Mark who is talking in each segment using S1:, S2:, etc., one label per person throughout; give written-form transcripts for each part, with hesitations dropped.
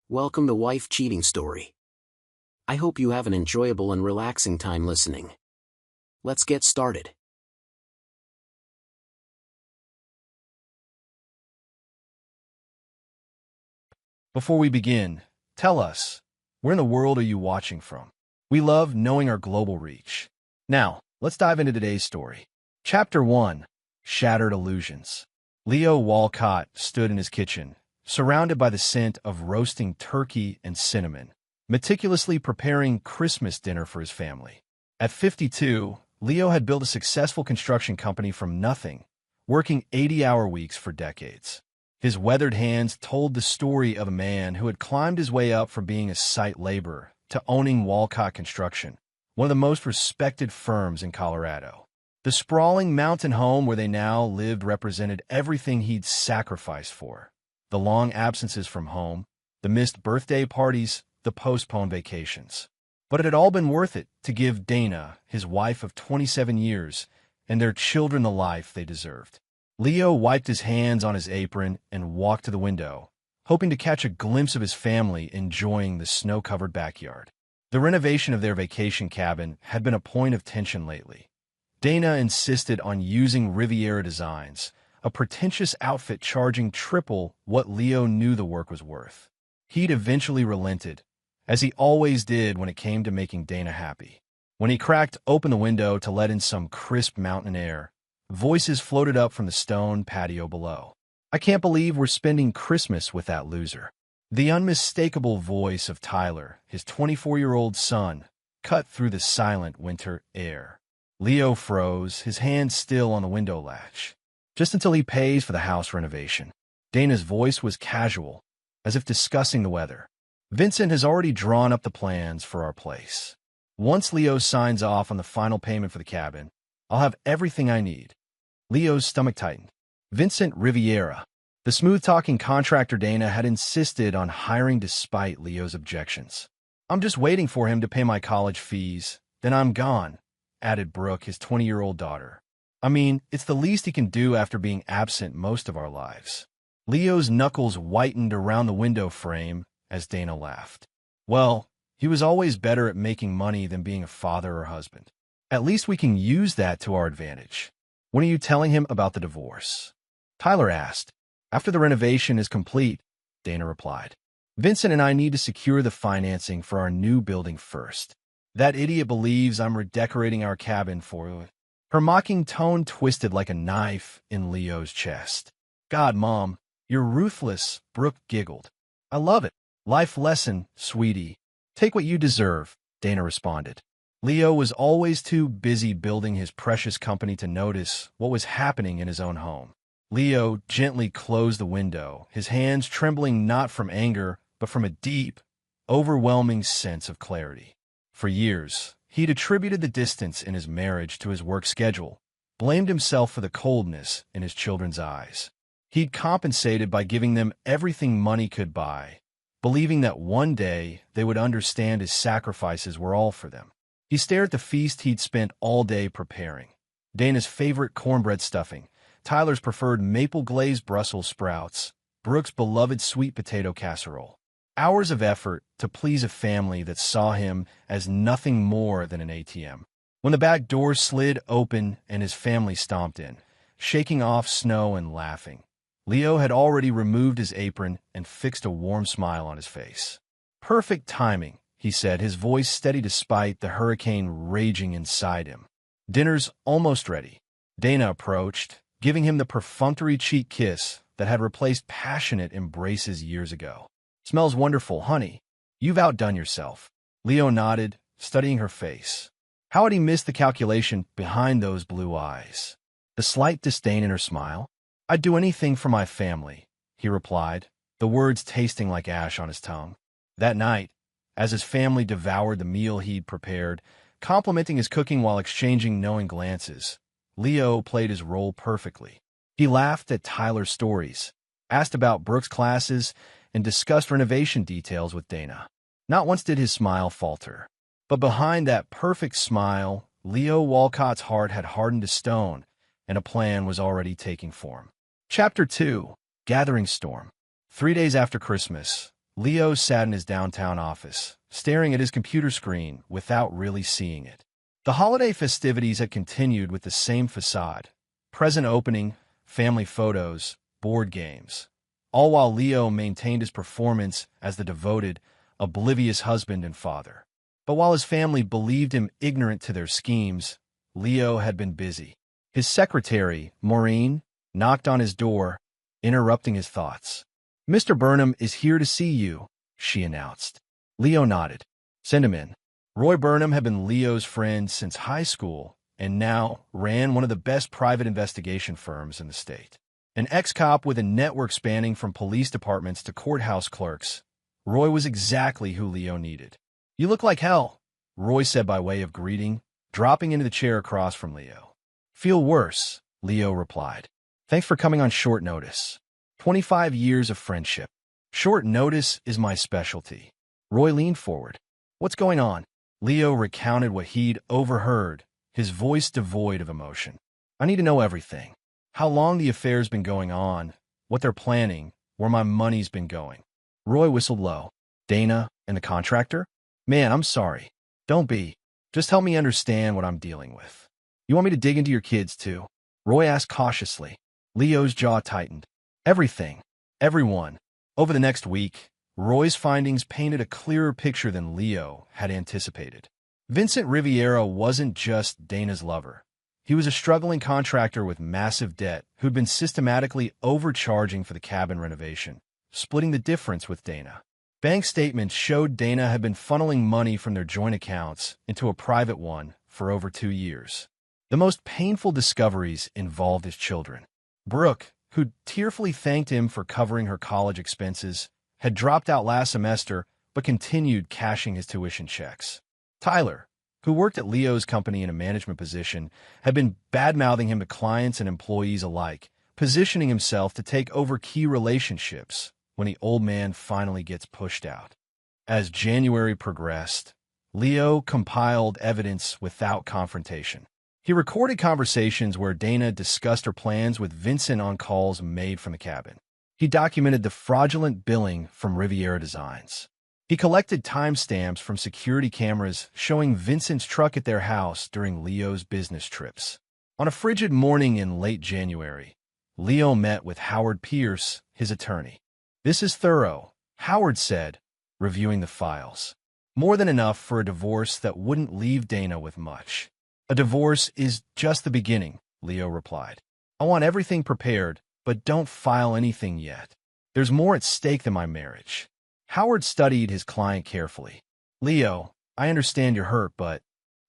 S1: Welcome to Wife Cheating Story. I hope you have an enjoyable and relaxing time listening. Let's get started.
S2: Before we begin, tell us, where in the world are you watching from? We love knowing our global reach. Now, let's dive into today's story. Chapter 1, Shattered Illusions. Leo Walcott stood in his kitchen, surrounded by the scent of roasting turkey and cinnamon, meticulously preparing Christmas dinner for his family. At 52, Leo had built a successful construction company from nothing, working 80-hour weeks for decades. His weathered hands told the story of a man who had climbed his way up from being a site laborer to owning Walcott Construction, one of the most respected firms in Colorado. The sprawling mountain home where they now lived represented everything he'd sacrificed for. The long absences from home, the missed birthday parties, the postponed vacations. But it had all been worth it to give Dana, his wife of 27 years, and their children the life they deserved. Leo wiped his hands on his apron and walked to the window, hoping to catch a glimpse of his family enjoying the snow-covered backyard. The renovation of their vacation cabin had been a point of tension lately. Dana insisted on using Riviera designs, a pretentious outfit charging triple what Leo knew the work was worth. He'd eventually relented, as he always did when it came to making Dana happy. When he cracked open the window to let in some crisp mountain air, voices floated up from the stone patio below. "I can't believe we're spending Christmas with that loser." The unmistakable voice of Tyler, his 24-year-old son, cut through the silent winter air. Leo froze, his hand still on the window latch. "Just until he pays for the house renovation." Dana's voice was casual, as if discussing the weather. "Vincent has already drawn up the plans for our place. Once Leo signs off on the final payment for the cabin, I'll have everything I need." Leo's stomach tightened. Vincent Riviera. The smooth-talking contractor Dana had insisted on hiring despite Leo's objections. "I'm just waiting for him to pay my college fees, then I'm gone," added Brooke, his 20-year-old daughter. "I mean, it's the least he can do after being absent most of our lives." Leo's knuckles whitened around the window frame as Dana laughed. "Well, he was always better at making money than being a father or husband. At least we can use that to our advantage." "When are you telling him about the divorce?" Tyler asked. "After the renovation is complete," Dana replied. "Vincent and I need to secure the financing for our new building first. That idiot believes I'm redecorating our cabin for it." Her mocking tone twisted like a knife in Leo's chest. "God, Mom, you're ruthless," Brooke giggled. "I love it. Life lesson, sweetie. Take what you deserve," Dana responded. Leo was always too busy building his precious company to notice what was happening in his own home. Leo gently closed the window, his hands trembling not from anger, but from a deep, overwhelming sense of clarity. For years, he'd attributed the distance in his marriage to his work schedule, blamed himself for the coldness in his children's eyes. He'd compensated by giving them everything money could buy, believing that one day they would understand his sacrifices were all for them. He stared at the feast he'd spent all day preparing. Dana's favorite cornbread stuffing, Tyler's preferred maple-glazed Brussels sprouts, Brooke's beloved sweet potato casserole. Hours of effort to please a family that saw him as nothing more than an ATM. When the back door slid open and his family stomped in, shaking off snow and laughing, Leo had already removed his apron and fixed a warm smile on his face. "Perfect timing," he said, his voice steady despite the hurricane raging inside him. "Dinner's almost ready." Dana approached, giving him the perfunctory cheek kiss that had replaced passionate embraces years ago. "Smells wonderful, honey. You've outdone yourself." Leo nodded, studying her face. How had he missed the calculation behind those blue eyes? The slight disdain in her smile? "I'd do anything for my family," he replied, the words tasting like ash on his tongue. That night, as his family devoured the meal he'd prepared, complimenting his cooking while exchanging knowing glances, Leo played his role perfectly. He laughed at Tyler's stories, asked about Brooke's classes, and discussed renovation details with Dana. Not once did his smile falter. But behind that perfect smile, Leo Walcott's heart had hardened to stone, and a plan was already taking form. Chapter 2, Gathering Storm. 3 days after Christmas, Leo sat in his downtown office, staring at his computer screen without really seeing it. The holiday festivities had continued with the same facade: present opening, family photos, board games, all while Leo maintained his performance as the devoted, oblivious husband and father. But while his family believed him ignorant to their schemes, Leo had been busy. His secretary, Maureen, knocked on his door, interrupting his thoughts. "Mr. Burnham is here to see you," she announced. Leo nodded. "Send him in." Roy Burnham had been Leo's friend since high school and now ran one of the best private investigation firms in the state. An ex-cop with a network spanning from police departments to courthouse clerks, Roy was exactly who Leo needed. "You look like hell," Roy said by way of greeting, dropping into the chair across from Leo. "Feel worse," Leo replied. "Thanks for coming on short notice. 25 years of friendship. Short notice is my specialty." Roy leaned forward. "What's going on?" Leo recounted what he'd overheard, his voice devoid of emotion. "I need to know everything. How long the affair's been going on, what they're planning, where my money's been going." Roy whistled low. "Dana and the contractor? Man, I'm sorry. Don't be. Just help me understand what I'm dealing with." "You want me to dig into your kids, too?" Roy asked cautiously. Leo's jaw tightened. "Everything. Everyone." Over the next week, Roy's findings painted a clearer picture than Leo had anticipated. Vincent Riviera wasn't just Dana's lover. He was a struggling contractor with massive debt who'd been systematically overcharging for the cabin renovation, splitting the difference with Dana. Bank statements showed Dana had been funneling money from their joint accounts into a private one for over 2 years. The most painful discoveries involved his children. Brooke, who'd tearfully thanked him for covering her college expenses, had dropped out last semester but continued cashing his tuition checks. Tyler, who worked at Leo's company in a management position, had been bad-mouthing him to clients and employees alike, positioning himself to take over key relationships when the old man finally gets pushed out. As January progressed, Leo compiled evidence without confrontation. He recorded conversations where Dana discussed her plans with Vincent on calls made from the cabin. He documented the fraudulent billing from Riviera Designs. He collected timestamps from security cameras showing Vincent's truck at their house during Leo's business trips. On a frigid morning in late January, Leo met with Howard Pierce, his attorney. "This is thorough," Howard said, reviewing the files. "More than enough for a divorce that wouldn't leave Dana with much." "A divorce is just the beginning," Leo replied. "I want everything prepared, but don't file anything yet. There's more at stake than my marriage." Howard studied his client carefully. "Leo, I understand you're hurt, but..."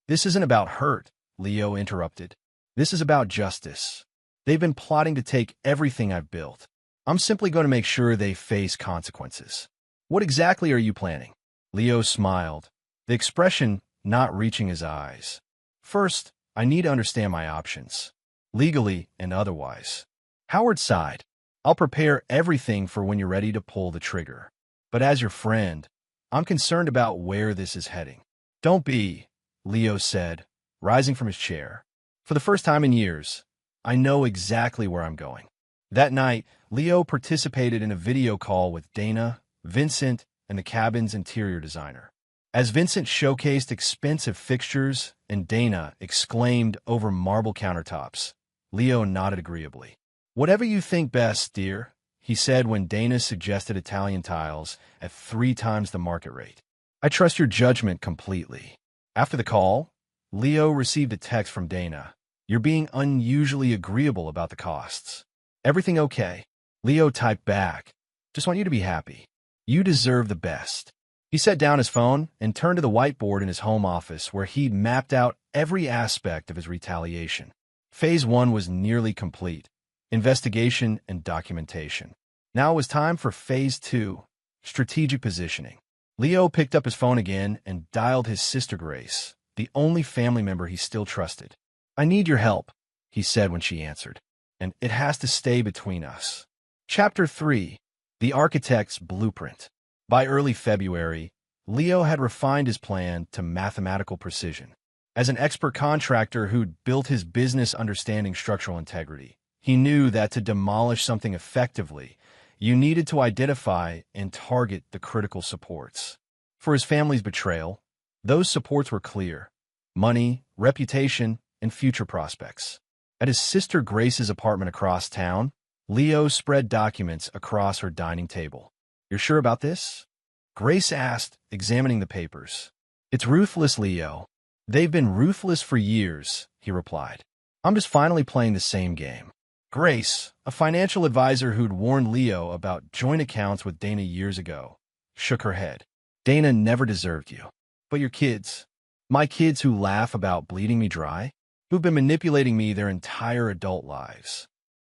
S2: "This isn't about hurt," Leo interrupted. "This is about justice. They've been plotting to take everything I've built. I'm simply going to make sure they face consequences." "What exactly are you planning?" Leo smiled, the expression not reaching his eyes. "First, I need to understand my options, legally and otherwise." Howard sighed. "I'll prepare everything for when you're ready to pull the trigger. But as your friend, I'm concerned about where this is heading." "Don't be," Leo said, rising from his chair. "For the first time in years, I know exactly where I'm going." That night, Leo participated in a video call with Dana, Vincent, and the cabin's interior designer. As Vincent showcased expensive fixtures and Dana exclaimed over marble countertops, Leo nodded agreeably. "Whatever you think best, dear," he said when Dana suggested Italian tiles at 3 times the market rate. "I trust your judgment completely." After the call, Leo received a text from Dana. "You're being unusually agreeable about the costs. Everything okay?" Leo typed back, "Just want you to be happy. You deserve the best." He set down his phone and turned to the whiteboard in his home office where he'd mapped out every aspect of his retaliation. Phase 1 was nearly complete: investigation and documentation. Now it was time for Phase 2, strategic positioning. Leo picked up his phone again and dialed his sister Grace, the only family member he still trusted. "I need your help," he said when she answered, "and it has to stay between us." Chapter 3: The Architect's Blueprint. By early February, Leo had refined his plan to mathematical precision. As an expert contractor who'd built his business understanding structural integrity, he knew that to demolish something effectively, You needed to identify and target the critical supports. For his family's betrayal, those supports were clear: money, reputation, and future prospects. At his sister Grace's apartment across town, Leo spread documents across her dining table. "You're sure about this?" Grace asked, examining the papers. "It's ruthless, Leo. They've been ruthless for years," he replied. "I'm just finally playing the same game." Grace, a financial advisor who'd warned Leo about joint accounts with Dana years ago, shook her head. "Dana never deserved you. But your kids, my kids who laugh about bleeding me dry, who've been manipulating me their entire adult lives."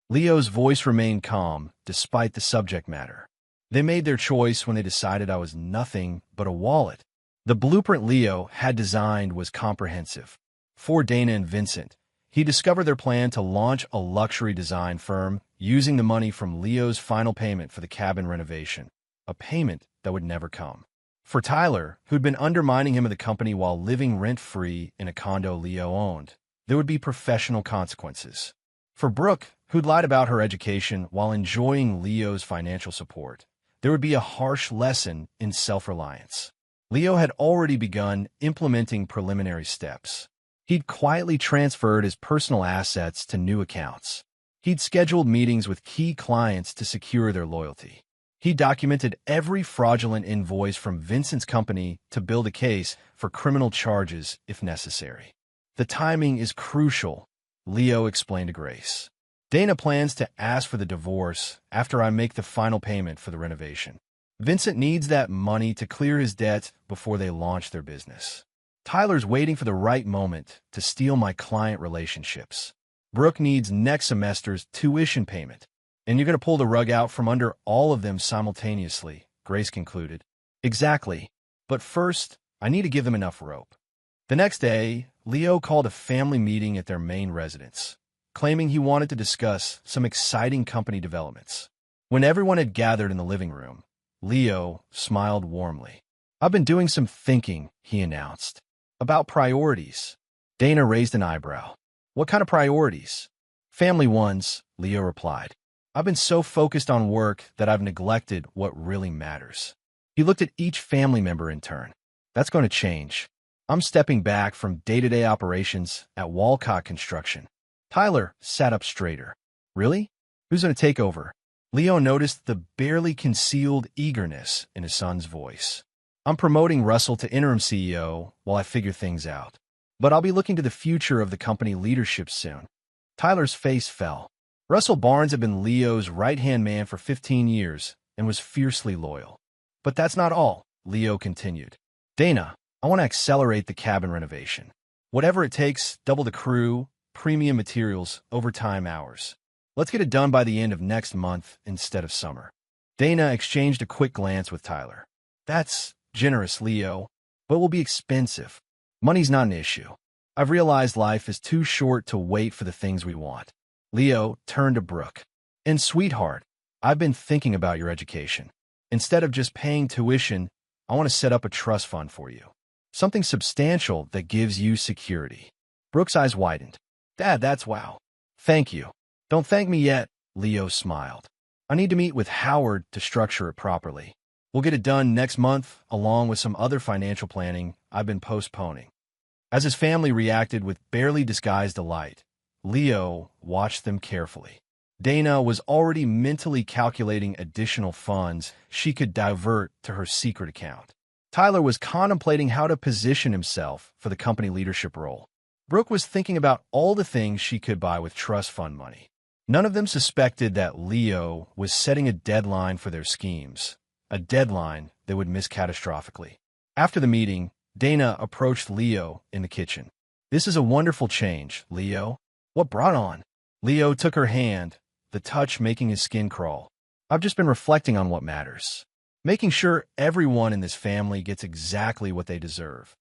S2: Leo's voice remained calm, despite the subject matter. "They made their choice when they decided I was nothing but a wallet." The blueprint Leo had designed was comprehensive. For Dana and Vincent, he discovered their plan to launch a luxury design firm using the money from Leo's final payment for the cabin renovation, a payment that would never come. For Tyler, who'd been undermining him and the company while living rent-free in a condo Leo owned, there would be professional consequences. For Brooke, who'd lied about her education while enjoying Leo's financial support, there would be a harsh lesson in self-reliance. Leo had already begun implementing preliminary steps. He'd quietly transferred his personal assets to new accounts. He'd scheduled meetings with key clients to secure their loyalty. He documented every fraudulent invoice from Vincent's company to build a case for criminal charges if necessary. "The timing is crucial," Leo explained to Grace. "Dana plans to ask for the divorce after I make the final payment for the renovation. Vincent needs that money to clear his debt before they launch their business. Tyler's waiting for the right moment to steal my client relationships. Brooke needs next semester's tuition payment. And you're going to pull the rug out from under all of them simultaneously," Grace concluded. "Exactly. But first, I need to give them enough rope." The next day, Leo called a family meeting at their main residence, claiming he wanted to discuss some exciting company developments. When everyone had gathered in the living room, Leo smiled warmly. "I've been doing some thinking," he announced. "About priorities." Dana raised an eyebrow. "What kind of priorities?" "Family ones," Leo replied. "I've been so focused on work that I've neglected what really matters." He looked at each family member in turn. "That's going to change. I'm stepping back from day-to-day operations at Walcott Construction." Tyler sat up straighter. "Really? Who's going to take over?" Leo noticed the barely concealed eagerness in his son's voice. "I'm promoting Russell to interim CEO while I figure things out. But I'll be looking to the future of the company leadership soon." Tyler's face fell. Russell Barnes had been Leo's right-hand man for 15 years and was fiercely loyal. "But that's not all," Leo continued. "Dana, I want to accelerate the cabin renovation. Whatever it takes, double the crew, premium materials, overtime hours. Let's get it done by the end of next month instead of summer." Dana exchanged a quick glance with Tyler. "That's generous, Leo, but will be expensive. Money's not an issue. I've realized life is too short to wait for the things we want." Leo turned to Brooke. "And sweetheart, I've been thinking about your education. Instead of just paying tuition, I want to set up a trust fund for you. Something substantial that gives you security." Brooke's eyes widened. "Dad, that's wow. Thank you." "Don't thank me yet," Leo smiled. "I need to meet with Howard to structure it properly. We'll get it done next month, along with some other financial planning I've been postponing." As his family reacted with barely disguised delight, Leo watched them carefully. Dana was already mentally calculating additional funds she could divert to her secret account. Tyler was contemplating how to position himself for the company leadership role. Brooke was thinking about all the things she could buy with trust fund money. None of them suspected that Leo was setting a deadline for their schemes, a deadline they would miss catastrophically. After the meeting, Dana approached Leo in the kitchen. "This is a wonderful change, Leo. What brought on?" Leo took her hand, the touch making his skin crawl. "I've just been reflecting on what matters. Making sure everyone in this family gets exactly what they deserve."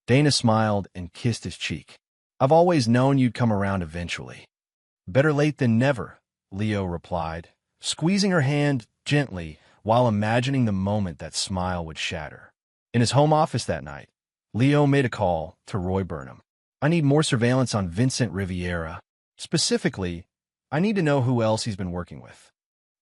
S2: Dana smiled and kissed his cheek. "I've always known you'd come around eventually." "Better late than never," Leo replied, squeezing her hand gently while imagining the moment that smile would shatter. In his home office that night, Leo made a call to Roy Burnham. "I need more surveillance on Vincent Riviera. Specifically, I need to know who else he's been working with."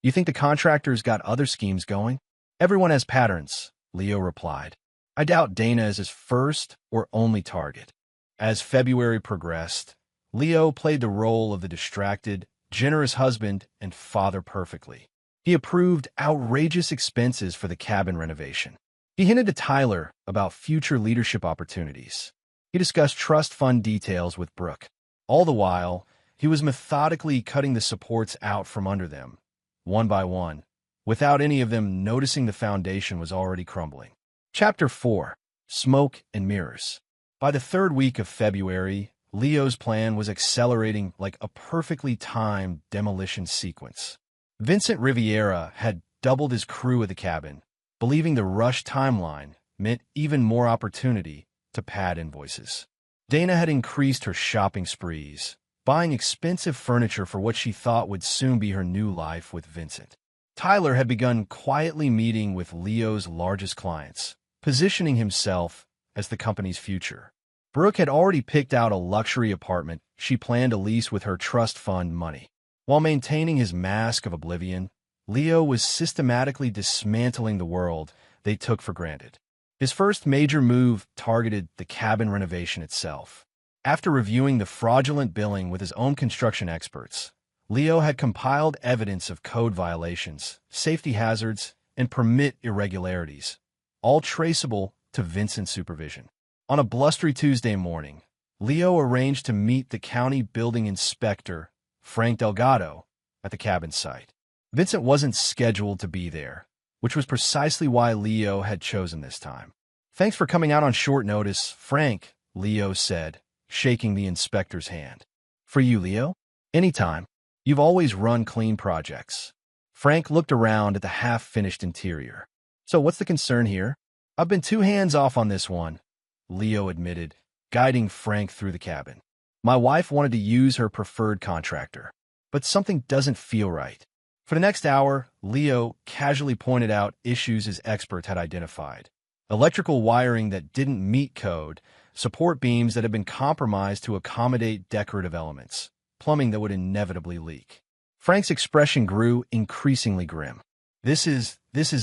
S2: You think the contractor's got other schemes going? Everyone has patterns, Leo replied. I doubt Dana is his first or only target. As February progressed, Leo played the role of the distracted, generous husband and father perfectly. He approved outrageous expenses for the cabin renovation. He hinted to Tyler about future leadership opportunities. He discussed trust fund details with Brooke. All the while, he was methodically cutting the supports out from under them, one by one, without any of them noticing the foundation was already crumbling. Chapter 4. Smoke and Mirrors. By the third week of February, Leo's plan was accelerating like a perfectly timed demolition sequence. Vincent Riviera had doubled his crew at the cabin, believing the rush timeline meant even more opportunity to pad invoices. Dana had increased her shopping sprees, buying expensive furniture for what she thought would soon be her new life with Vincent. Tyler had begun quietly meeting with Leo's largest clients, positioning himself as the company's future. Brooke had already picked out a luxury apartment she planned to lease with her trust fund money. While maintaining his mask of oblivion, Leo was systematically dismantling the world they took for granted. His first major move targeted the cabin renovation itself. After reviewing the fraudulent billing with his own construction experts, Leo had compiled evidence of code violations, safety hazards, and permit irregularities, all traceable to Vincent's supervision. On a blustery Tuesday morning, Leo arranged to meet the county building inspector, Frank Delgado, at the cabin site. Vincent wasn't scheduled to be there, which was precisely why Leo had chosen this time. Thanks for coming out on short notice, Frank, Leo said, shaking the inspector's hand. For you, Leo? Anytime. You've always run clean projects. Frank looked around at the half-finished interior. So what's the concern here? I've been too hands-off on this one, Leo admitted, guiding Frank through the cabin. My wife wanted to use her preferred contractor, but something doesn't feel right. For the next hour, Leo casually pointed out issues his experts had identified. Electrical wiring that didn't meet code, support beams that had been compromised to accommodate decorative elements, plumbing that would inevitably leak. Frank's expression grew increasingly grim. This is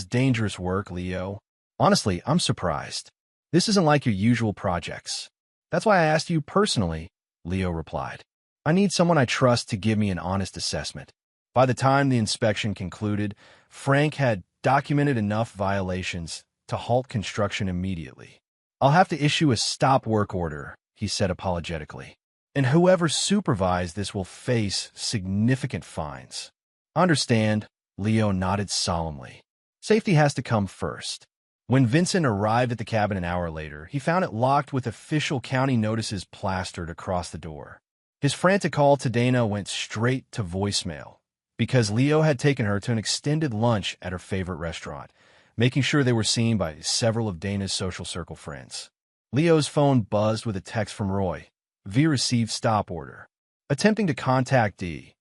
S2: dangerous work, Leo. Honestly, I'm surprised. This isn't like your usual projects. That's why I asked you personally, Leo replied. I need someone I trust to give me an honest assessment. By the time the inspection concluded, Frank had documented enough violations to halt construction immediately. I'll have to issue a stop work order, he said apologetically. And whoever supervised this will face significant fines. Understand, Leo nodded solemnly. Safety has to come first. When Vincent arrived at the cabin an hour later, he found it locked with official county notices plastered across the door. His frantic call to Dana went straight to voicemail, because Leo had taken her to an extended lunch at her favorite restaurant, making sure they were seen by several of Dana's social circle friends. Leo's phone buzzed with a text from Roy. V received stop order. Attempting to contact D.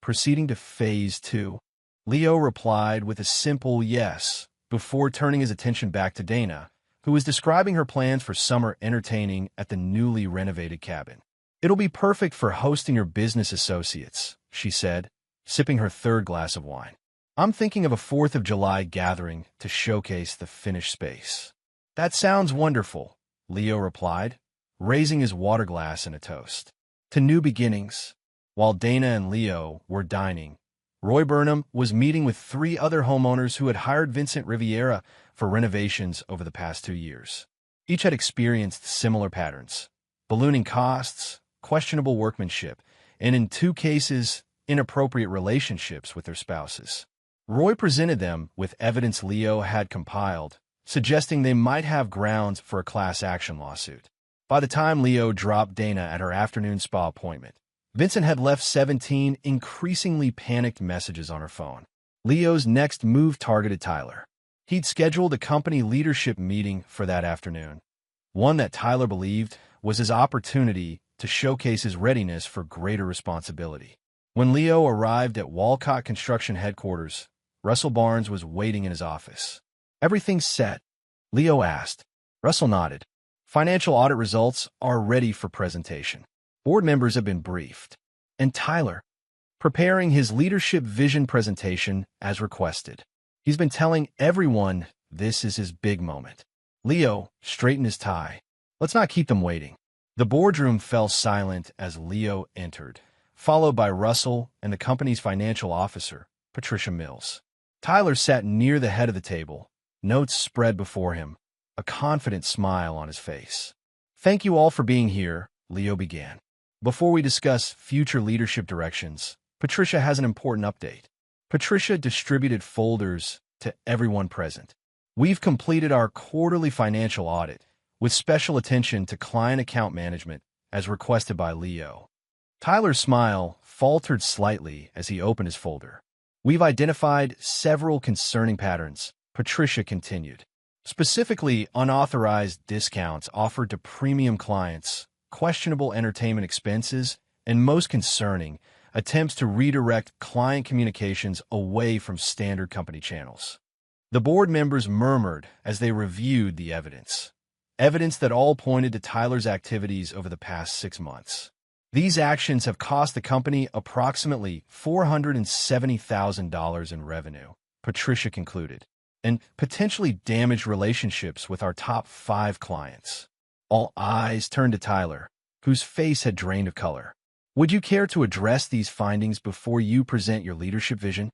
S2: Proceeding to phase 2. Leo replied with a simple yes, before turning his attention back to Dana, who was describing her plans for summer entertaining at the newly renovated cabin. It'll be perfect for hosting your business associates, she said, sipping her third glass of wine. I'm thinking of a 4th of July gathering to showcase the finished space. That sounds wonderful, Leo replied, raising his water glass in a toast. To new beginnings. While Dana and Leo were dining, Roy Burnham was meeting with 3 other homeowners who had hired Vincent Riviera for renovations over the past 2 years. Each had experienced similar patterns: ballooning costs, questionable workmanship, and in 2 cases, inappropriate relationships with their spouses. Roy presented them with evidence Leo had compiled, suggesting they might have grounds for a class action lawsuit. By the time Leo dropped Dana at her afternoon spa appointment, Vincent had left 17 increasingly panicked messages on her phone. Leo's next move targeted Tyler. He'd scheduled a company leadership meeting for that afternoon, one that Tyler believed was his opportunity to showcase his readiness for greater responsibility. When Leo arrived at Walcott Construction headquarters, Russell Barnes was waiting in his office. Everything's set, Leo asked. Russell nodded. Financial audit results are ready for presentation. Board members have been briefed. And Tyler, preparing his leadership vision presentation as requested. He's been telling everyone this is his big moment. Leo straightened his tie. Let's not keep them waiting. The boardroom fell silent as Leo entered, followed by Russell and the company's financial officer, Patricia Mills. Tyler sat near the head of the table, notes spread before him, a confident smile on his face. Thank you all for being here, Leo began. Before we discuss future leadership directions, Patricia has an important update. Patricia distributed folders to everyone present. We've completed our quarterly financial audit, with special attention to client account management, as requested by Leo. Tyler's smile faltered slightly as he opened his folder. We've identified several concerning patterns, Patricia continued. Specifically, unauthorized discounts offered to premium clients, questionable entertainment expenses, and most concerning, attempts to redirect client communications away from standard company channels. The board members murmured as they reviewed the evidence that all pointed to Tyler's activities over the past 6 months. These actions have cost the company approximately $470,000 in revenue, Patricia concluded, and potentially damaged relationships with our top 5 clients. All eyes turned to Tyler, whose face had drained of color. Would you care to address these findings before you present your leadership vision?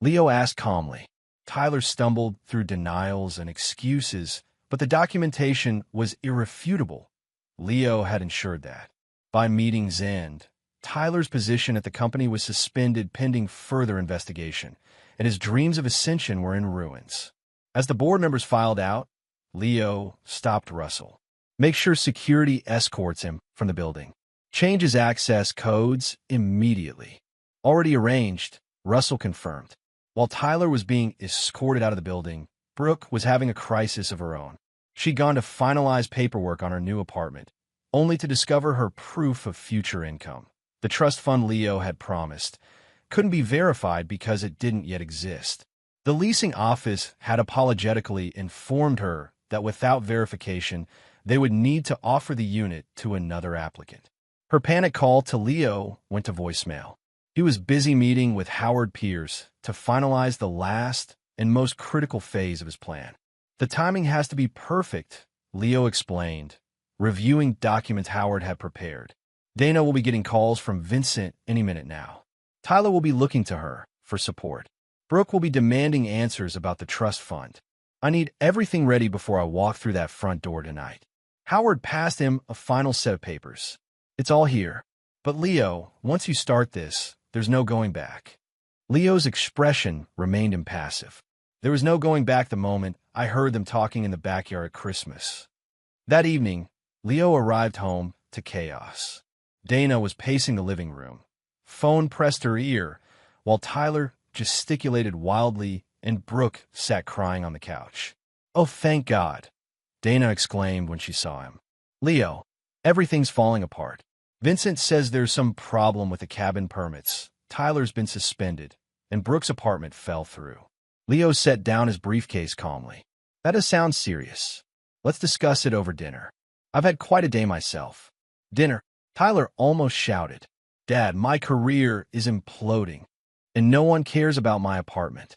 S2: Leo asked calmly. Tyler stumbled through denials and excuses, but the documentation was irrefutable. Leo had ensured that. By meeting's end, Tyler's position at the company was suspended pending further investigation, and his dreams of ascension were in ruins. As the board members filed out, Leo stopped Russell. Make sure security escorts him from the building. Change his access codes immediately. Already arranged, Russell confirmed. While Tyler was being escorted out of the building, Brooke was having a crisis of her own. She'd gone to finalize paperwork on her new apartment, only to discover her proof of future income. The trust fund Leo had promised couldn't be verified because it didn't yet exist. The leasing office had apologetically informed her that without verification, they would need to offer the unit to another applicant. Her panic call to Leo went to voicemail. He was busy meeting with Howard Pierce to finalize the last and most critical phase of his plan. The timing has to be perfect, Leo explained, reviewing documents Howard had prepared. Dana will be getting calls from Vincent any minute now. Tyler will be looking to her for support. Brooke will be demanding answers about the trust fund. I need everything ready before I walk through that front door tonight. Howard passed him a final set of papers. It's all here. But Leo, once you start this, there's no going back. Leo's expression remained impassive. There was no going back the moment I heard them talking in the backyard at Christmas. That evening, Leo arrived home to chaos. Dana was pacing the living room. Phone pressed her ear, while Tyler gesticulated wildly and Brooke sat crying on the couch. Oh, thank God, Dana exclaimed when she saw him. Leo, everything's falling apart. Vincent says there's some problem with the cabin permits. Tyler's been suspended, and Brooke's apartment fell through. Leo set down his briefcase calmly. That does sound serious. Let's discuss it over dinner. I've had quite a day myself. Dinner, Tyler almost shouted. Dad, my career is imploding, and no one cares about my apartment.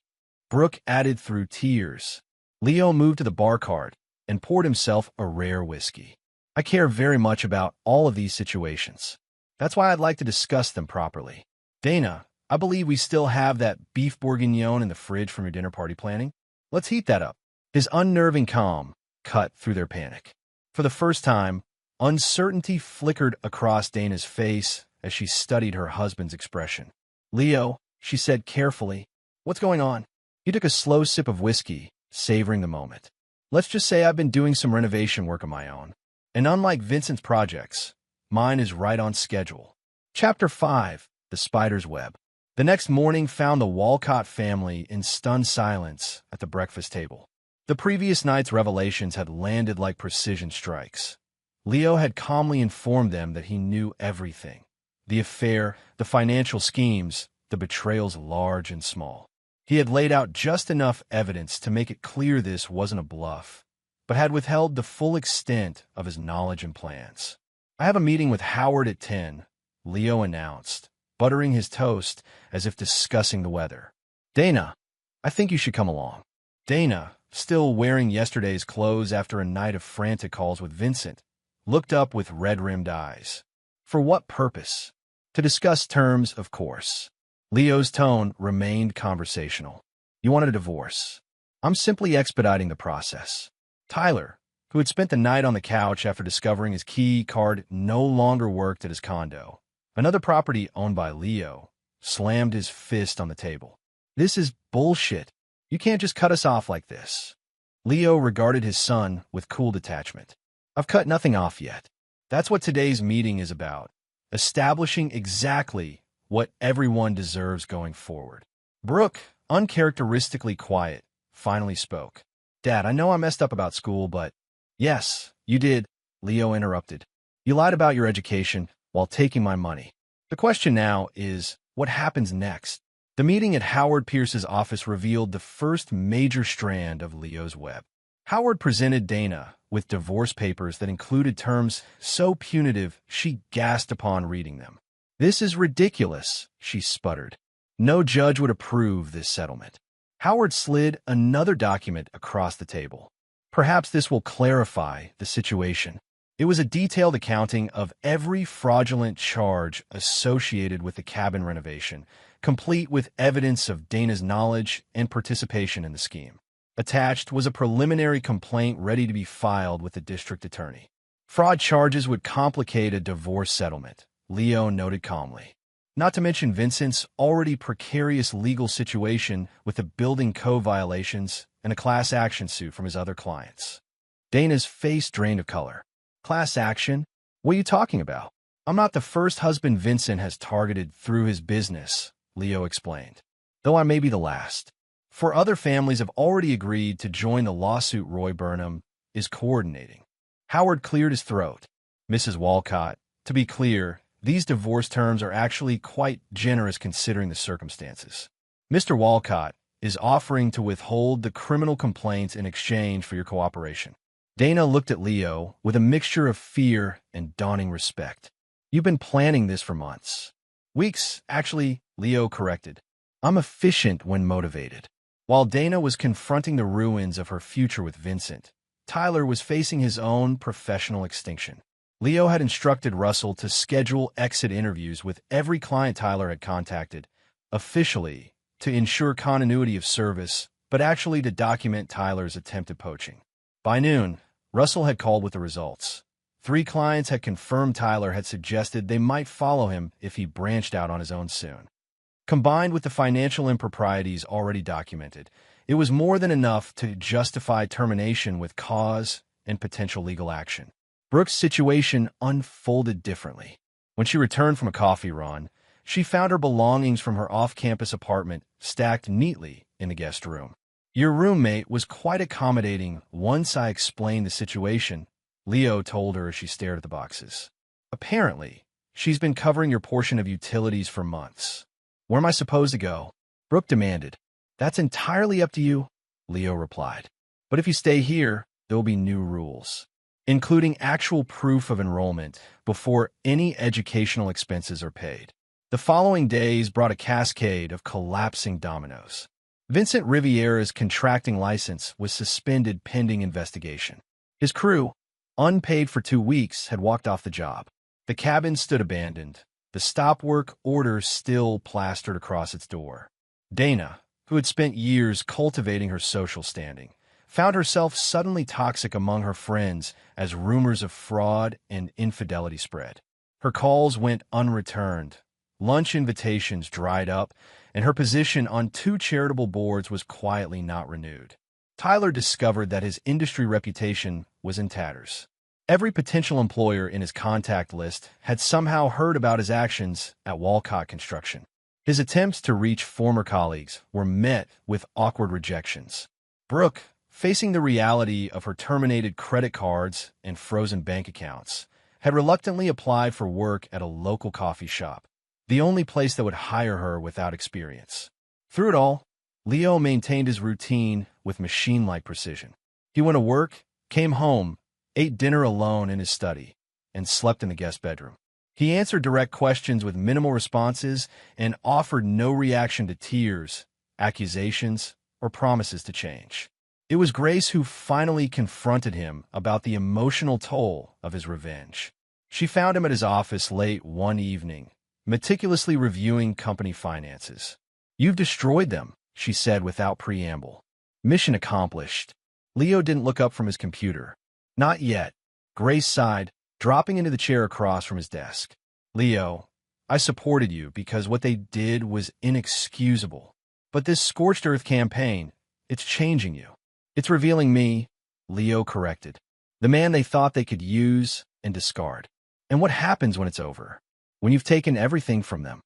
S2: Brooke added through tears. Leo moved to the bar cart and poured himself a rare whiskey. I care very much about all of these situations. That's why I'd like to discuss them properly. Dana, I believe we still have that beef bourguignon in the fridge from your dinner party planning. Let's heat that up. His unnerving calm cut through their panic. For the first time, uncertainty flickered across Dana's face as she studied her husband's expression. Leo, she said carefully, what's going on? He took a slow sip of whiskey, savoring the moment. Let's just say I've been doing some renovation work of my own. And unlike Vincent's projects, mine is right on schedule. Chapter 5, The Spider's Web. The next morning found the Walcott family in stunned silence at the breakfast table. The previous night's revelations had landed like precision strikes. Leo had calmly informed them that he knew everything. The affair, the financial schemes, the betrayals large and small. He had laid out just enough evidence to make it clear this wasn't a bluff, but had withheld the full extent of his knowledge and plans. I have a meeting with Howard at 10, Leo announced, buttering his toast as if discussing the weather. "Dana, I think you should come along." Dana, still wearing yesterday's clothes after a night of frantic calls with Vincent, looked up with red-rimmed eyes. "For what purpose?" "To discuss terms, of course." Leo's tone remained conversational. "You wanted a divorce. I'm simply expediting the process." Tyler, who had spent the night on the couch after discovering his key card no longer worked at his condo, another property owned by Leo, slammed his fist on the table. "This is bullshit. You can't just cut us off like this." Leo regarded his son with cool detachment. "I've cut nothing off yet. That's what today's meeting is about, establishing exactly what everyone deserves going forward." Brooke, uncharacteristically quiet, finally spoke. "Dad, I know I messed up about school, but—" "Yes, you did," Leo interrupted. "You lied about your education while taking my money. The question now is, what happens next?" The meeting at Howard Pierce's office revealed the first major strand of Leo's web. Howard presented Dana with divorce papers that included terms so punitive she gasped upon reading them. "This is ridiculous," she sputtered. "No judge would approve this settlement." Howard slid another document across the table. "Perhaps this will clarify the situation." It was a detailed accounting of every fraudulent charge associated with the cabin renovation, complete with evidence of Dana's knowledge and participation in the scheme. Attached was a preliminary complaint ready to be filed with the district attorney. Fraud charges would complicate a divorce settlement, Leo noted calmly. Not to mention Vincent's already precarious legal situation with the building code violations and a class action suit from his other clients. Dana's face drained of color. "Class action? What are you talking about?" "I'm not the first husband Vincent has targeted through his business," Leo explained, "though I may be the last. Four other families have already agreed to join the lawsuit Roy Burnham is coordinating." Howard cleared his throat. "Mrs. Walcott, to be clear, these divorce terms are actually quite generous considering the circumstances. Mr. Walcott is offering to withhold the criminal complaints in exchange for your cooperation." Dana looked at Leo with a mixture of fear and dawning respect. "You've been planning this for months." "Weeks, actually," Leo corrected. "I'm efficient when motivated." While Dana was confronting the ruins of her future with Vincent, Tyler was facing his own professional extinction. Leo had instructed Russell to schedule exit interviews with every client Tyler had contacted, officially to ensure continuity of service, but actually to document Tyler's attempted poaching. By noon, Russell had called with the results. 3 clients had confirmed Tyler had suggested they might follow him if he branched out on his own soon. Combined with the financial improprieties already documented, it was more than enough to justify termination with cause and potential legal action. Brooke's situation unfolded differently. When she returned from a coffee run, she found her belongings from her off-campus apartment stacked neatly in the guest room. "Your roommate was quite accommodating once I explained the situation," Leo told her as she stared at the boxes. "Apparently, she's been covering your portion of utilities for months." "Where am I supposed to go?" Brooke demanded. "That's entirely up to you," Leo replied. "But if you stay here, there will be new rules, including actual proof of enrollment before any educational expenses are paid." The following days brought a cascade of collapsing dominoes. Vincent Riviera's contracting license was suspended pending investigation. His crew, unpaid for 2 weeks, had walked off the job. The cabin stood abandoned, the stop work order still plastered across its door. Dana, who had spent years cultivating her social standing, found herself suddenly toxic among her friends as rumors of fraud and infidelity spread. Her calls went unreturned, lunch invitations dried up, and her position on 2 charitable boards was quietly not renewed. Tyler discovered that his industry reputation was in tatters. Every potential employer in his contact list had somehow heard about his actions at Walcott Construction. His attempts to reach former colleagues were met with awkward rejections. Brooke, facing the reality of her terminated credit cards and frozen bank accounts, had reluctantly applied for work at a local coffee shop, the only place that would hire her without experience. Through it all, Leo maintained his routine with machine-like precision. He went to work, came home, ate dinner alone in his study, and slept in the guest bedroom. He answered direct questions with minimal responses and offered no reaction to tears, accusations, or promises to change. It was Grace who finally confronted him about the emotional toll of his revenge. She found him at his office late one evening, meticulously reviewing company finances. "You've destroyed them," she said without preamble. Mission accomplished. Leo didn't look up from his computer. "Not yet." Grace sighed, dropping into the chair across from his desk. "Leo, I supported you because what they did was inexcusable. But this scorched earth campaign, it's changing you. It's revealing me," Leo corrected, "the man they thought they could use and discard. And what happens when it's over? When you've taken everything from them?"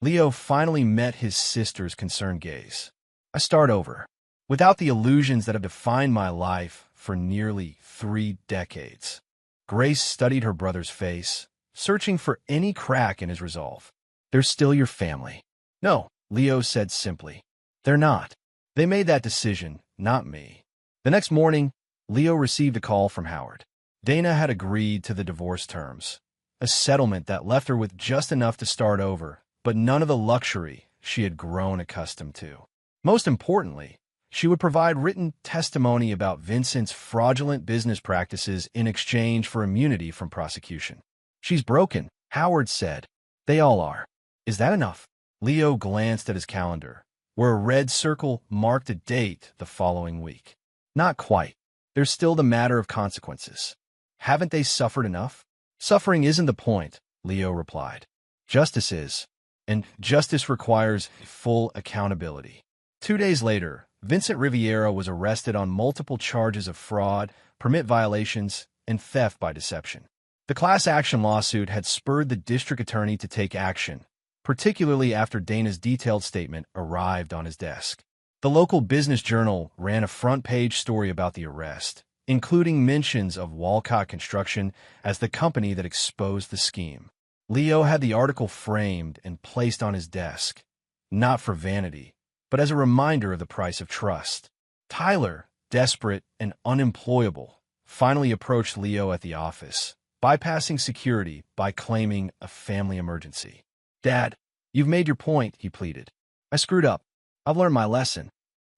S2: Leo finally met his sister's concerned gaze. "I start over. Without the illusions that have defined my life for nearly 3 decades. Grace studied her brother's face, searching for any crack in his resolve. "They're still your family." "No," Leo said simply. "They're not. They made that decision, not me." The next morning, Leo received a call from Howard. Dana had agreed to the divorce terms, a settlement that left her with just enough to start over, but none of the luxury she had grown accustomed to. Most importantly, she would provide written testimony about Vincent's fraudulent business practices in exchange for immunity from prosecution. "She's broken," Howard said. "They all are." "Is that enough?" Leo glanced at his calendar, where a red circle marked a date the following week. "Not quite. There's still the matter of consequences." "Haven't they suffered enough?" "Suffering isn't the point," Leo replied. "Justice is, and justice requires full accountability." 2 days later, Vincent Riviera was arrested on multiple charges of fraud, permit violations, and theft by deception. The class action lawsuit had spurred the district attorney to take action, particularly after Dana's detailed statement arrived on his desk. The local business journal ran a front-page story about the arrest, including mentions of Walcott Construction as the company that exposed the scheme. Leo had the article framed and placed on his desk, not for vanity, but as a reminder of the price of trust. Tyler, desperate and unemployable, finally approached Leo at the office, bypassing security by claiming a family emergency. "Dad, you've made your point," he pleaded. "I screwed up. I've learned my lesson."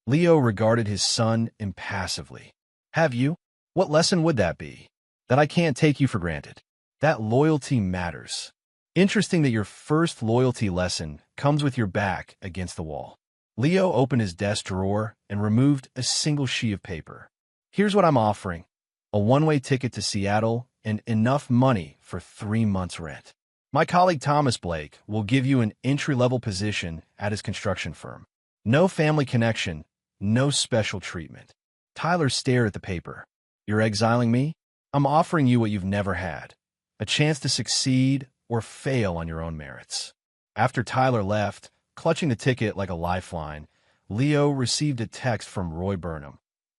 S2: Leo regarded his son impassively. "Have you? What lesson would that be?" "That I can't take you for granted. That loyalty matters. Interesting that your first loyalty lesson comes with your back against the wall." Leo opened his desk drawer and removed a single sheet of paper. "Here's what I'm offering. A one-way ticket to Seattle and enough money for 3 months' rent. My colleague Thomas Blake will give you an entry-level position at his construction firm. No family connection, no special treatment." Tyler stared at the paper. "You're exiling me? I'm offering you what you've never had, a chance to succeed or fail on your own merits." After Tyler left, clutching the ticket like a lifeline, Leo received a text from Roy Burnham.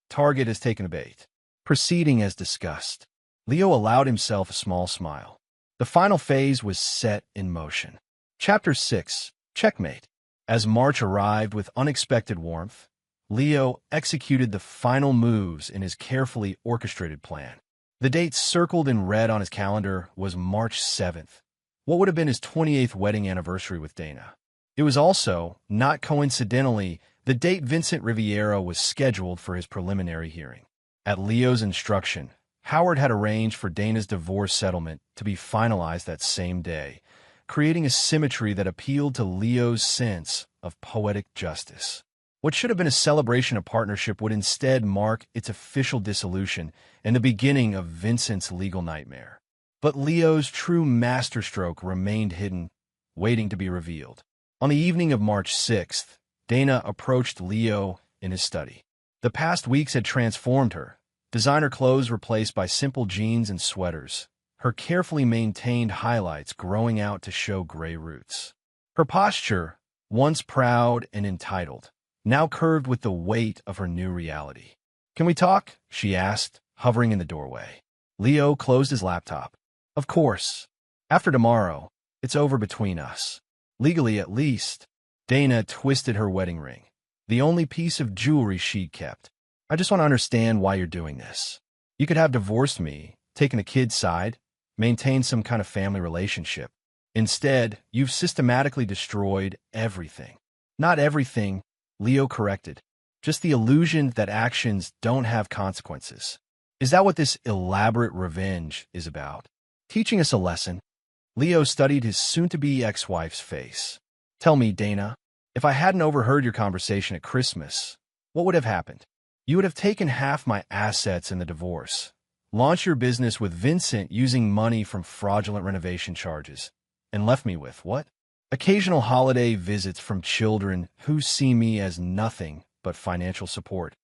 S2: "Target has taken a bait. Proceeding as discussed." Leo allowed himself a small smile. The final phase was set in motion. Chapter 6, Checkmate. As March arrived with unexpected warmth, Leo executed the final moves in his carefully orchestrated plan. The date circled in red on his calendar was March 7th, what would have been his 28th wedding anniversary with Dana. It was also, not coincidentally, the date Vincent Riviera was scheduled for his preliminary hearing. At Leo's instruction, Howard had arranged for Dana's divorce settlement to be finalized that same day, creating a symmetry that appealed to Leo's sense of poetic justice. What should have been a celebration of partnership would instead mark its official dissolution and the beginning of Vincent's legal nightmare. But Leo's true masterstroke remained hidden, waiting to be revealed. On the evening of March 6th, Dana approached Leo in his study. The past weeks had transformed her, designer clothes replaced by simple jeans and sweaters, her carefully maintained highlights growing out to show gray roots. Her posture, once proud and entitled, now curved with the weight of her new reality. "Can we talk?" she asked, hovering in the doorway. Leo closed his laptop. "Of course. After tomorrow, it's over between us. Legally, at least." Dana twisted her wedding ring, the only piece of jewelry she'd kept. "I just want to understand why you're doing this. You could have divorced me, taken a kid's side, maintain some kind of family relationship. Instead, you've systematically destroyed everything. Not everything, Leo corrected. Just the illusion that actions don't have consequences. Is that what this elaborate revenge is about? Teaching us a lesson? Leo studied his soon-to-be ex-wife's face. Tell me, Dana, if I hadn't overheard your conversation at Christmas, what would have happened? You would have taken half my assets in the divorce, launched your business with Vincent using money from fraudulent renovation charges, and left me with what? Occasional holiday visits from children who see me as nothing but financial support.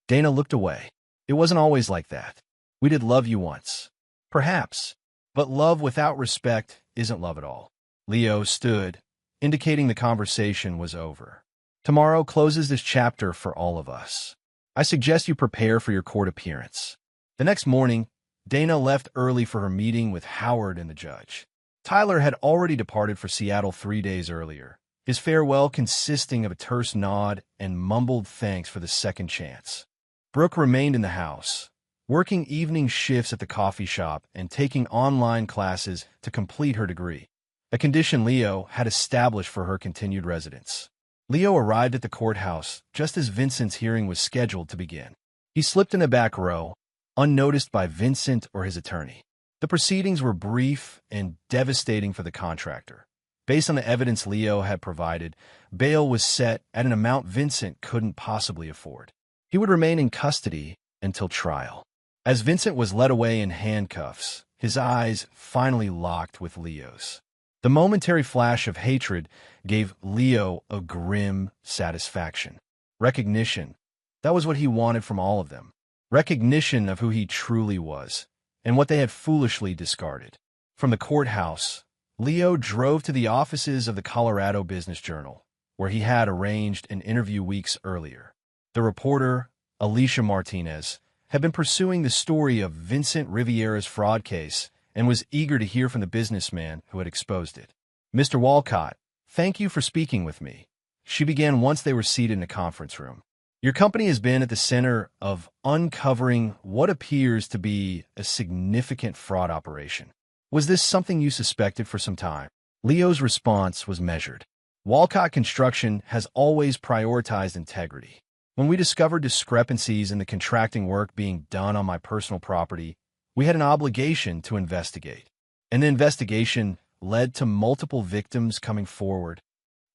S2: Dana looked away. It wasn't always like that. We did love you once. Perhaps. But love without respect isn't love at all. Leo stood, indicating the conversation was over. Tomorrow closes this chapter for all of us. I suggest you prepare for your court appearance. The next morning, Dana left early for her meeting with Howard and the judge. Tyler had already departed for Seattle 3 days earlier, his farewell consisting of a terse nod and mumbled thanks for the second chance. Brooke remained in the house, working evening shifts at the coffee shop and taking online classes to complete her degree, a condition Leo had established for her continued residence. Leo arrived at the courthouse just as Vincent's hearing was scheduled to begin. He slipped in the back row, unnoticed by Vincent or his attorney. The proceedings were brief and devastating for the contractor. Based on the evidence Leo had provided, bail was set at an amount Vincent couldn't possibly afford. He would remain in custody until trial. As Vincent was led away in handcuffs, his eyes finally locked with Leo's. The momentary flash of hatred gave Leo a grim satisfaction. Recognition. That was what he wanted from all of them. Recognition of who he truly was, and what they had foolishly discarded. From the courthouse, Leo drove to the offices of the Colorado Business Journal, where he had arranged an interview weeks earlier. The reporter, Alicia Martinez, had been pursuing the story of Vincent Riviera's fraud case and was eager to hear from the businessman who had exposed it. Mr. Walcott, thank you for speaking with me, she began once they were seated in a conference room. Your company has been at the center of uncovering what appears to be a significant fraud operation. Was this something you suspected for some time? Leo's response was measured. Walcott Construction has always prioritized integrity. When we discovered discrepancies in the contracting work being done on my personal property, we had an obligation to investigate. And the investigation led to multiple victims coming forward.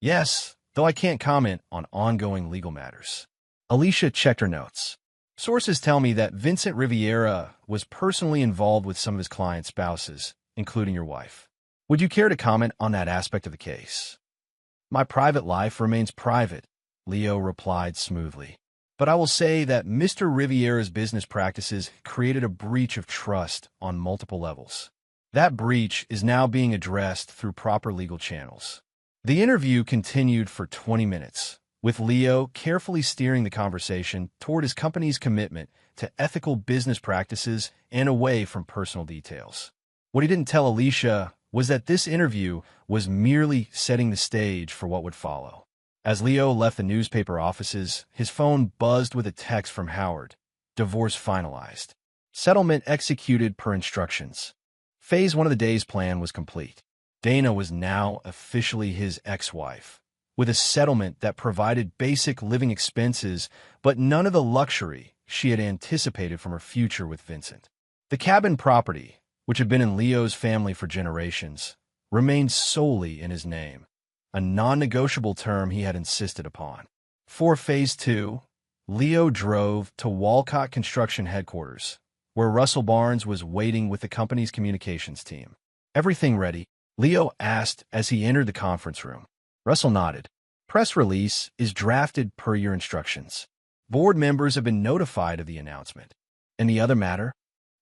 S2: Yes, though I can't comment on ongoing legal matters. Alicia checked her notes. Sources tell me that Vincent Riviera was personally involved with some of his clients' spouses, including your wife. Would you care to comment on that aspect of the case? My private life remains private, Leo replied smoothly. But I will say that Mr. Riviera's business practices created a breach of trust on multiple levels. That breach is now being addressed through proper legal channels. The interview continued for 20 minutes, with Leo carefully steering the conversation toward his company's commitment to ethical business practices and away from personal details. What he didn't tell Alicia was that this interview was merely setting the stage for what would follow. As Leo left the newspaper offices, his phone buzzed with a text from Howard. Divorce finalized. Settlement executed per instructions. Phase 1 of the day's plan was complete. Dana was now officially his ex-wife, with a settlement that provided basic living expenses but none of the luxury she had anticipated from her future with Vincent. The cabin property, which had been in Leo's family for generations, remained solely in his name, a non-negotiable term he had insisted upon. For Phase 2, Leo drove to Walcott Construction headquarters, where Russell Barnes was waiting with the company's communications team. Everything ready? Leo asked as he entered the conference room. Russell nodded. Press release is drafted per your instructions. Board members have been notified of the announcement. Any other matter?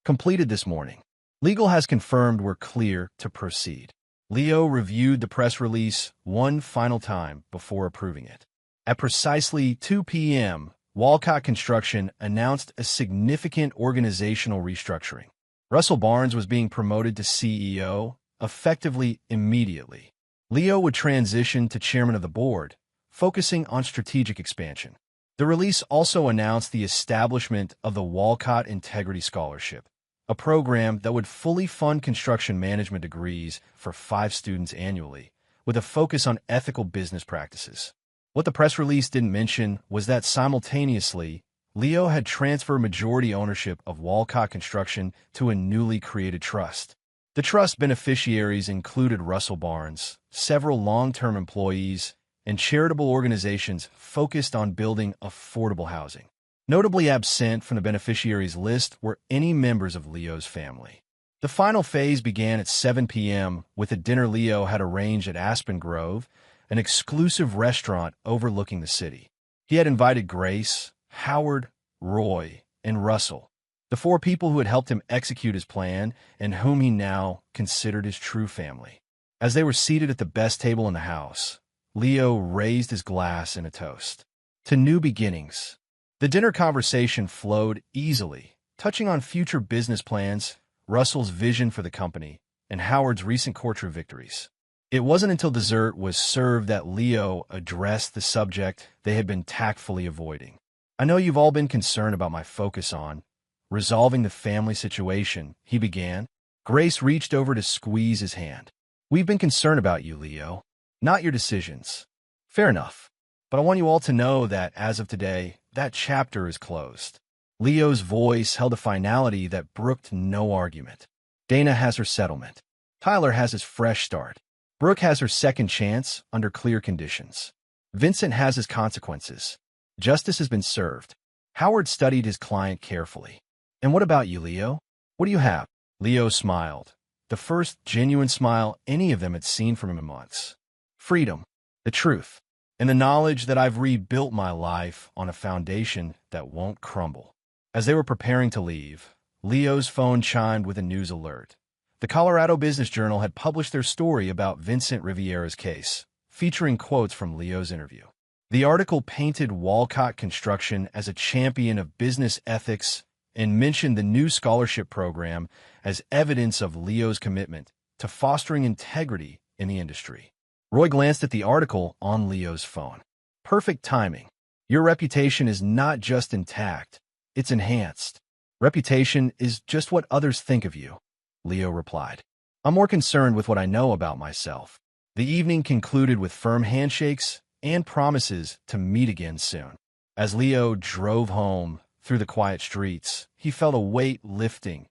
S2: Completed this morning. Legal has confirmed we're clear to proceed. Leo reviewed the press release one final time before approving it. At precisely 2 p.m., Walcott Construction announced a significant organizational restructuring. Russell Barnes was being promoted to CEO, effectively immediately. Leo would transition to chairman of the board, focusing on strategic expansion. The release also announced the establishment of the Walcott Integrity Scholarship, a program that would fully fund construction management degrees for 5 students annually, with a focus on ethical business practices. What the press release didn't mention was that simultaneously, Leo had transferred majority ownership of Walcott Construction to a newly created trust. The trust beneficiaries included Russell Barnes, several long-term employees, and charitable organizations focused on building affordable housing. Notably absent from the beneficiaries list were any members of Leo's family. The final phase began at 7 p.m. with a dinner Leo had arranged at Aspen Grove, an exclusive restaurant overlooking the city. He had invited Grace, Howard, Roy, and Russell, the 4 people who had helped him execute his plan and whom he now considered his true family. As they were seated at the best table in the house, Leo raised his glass in a toast. To new beginnings. The dinner conversation flowed easily, touching on future business plans, Russell's vision for the company, and Howard's recent courtroom victories. It wasn't until dessert was served that Leo addressed the subject they had been tactfully avoiding. I know you've all been concerned about my focus on resolving the family situation, he began. Grace reached over to squeeze his hand. We've been concerned about you, Leo, not your decisions. Fair enough. But I want you all to know that, as of today, that chapter is closed. Leo's voice held a finality that brooked no argument. Dana has her settlement. Tyler has his fresh start. Brooke has her second chance under clear conditions. Vincent has his consequences. Justice has been served. Howard studied his client carefully. And what about you, Leo? What do you have? Leo smiled, the first genuine smile any of them had seen from him in months. Freedom, the truth, and the knowledge that I've rebuilt my life on a foundation that won't crumble. As they were preparing to leave, Leo's phone chimed with a news alert. The Colorado Business Journal had published their story about Vincent Riviera's case, featuring quotes from Leo's interview. The article painted Walcott Construction as a champion of business ethics and mentioned the new scholarship program as evidence of Leo's commitment to fostering integrity in the industry. Roy glanced at the article on Leo's phone. Perfect timing. Your reputation is not just intact, it's enhanced. Reputation is just what others think of you, Leo replied. I'm more concerned with what I know about myself. The evening concluded with firm handshakes and promises to meet again soon. As Leo drove home through the quiet streets, he felt a weight lifting,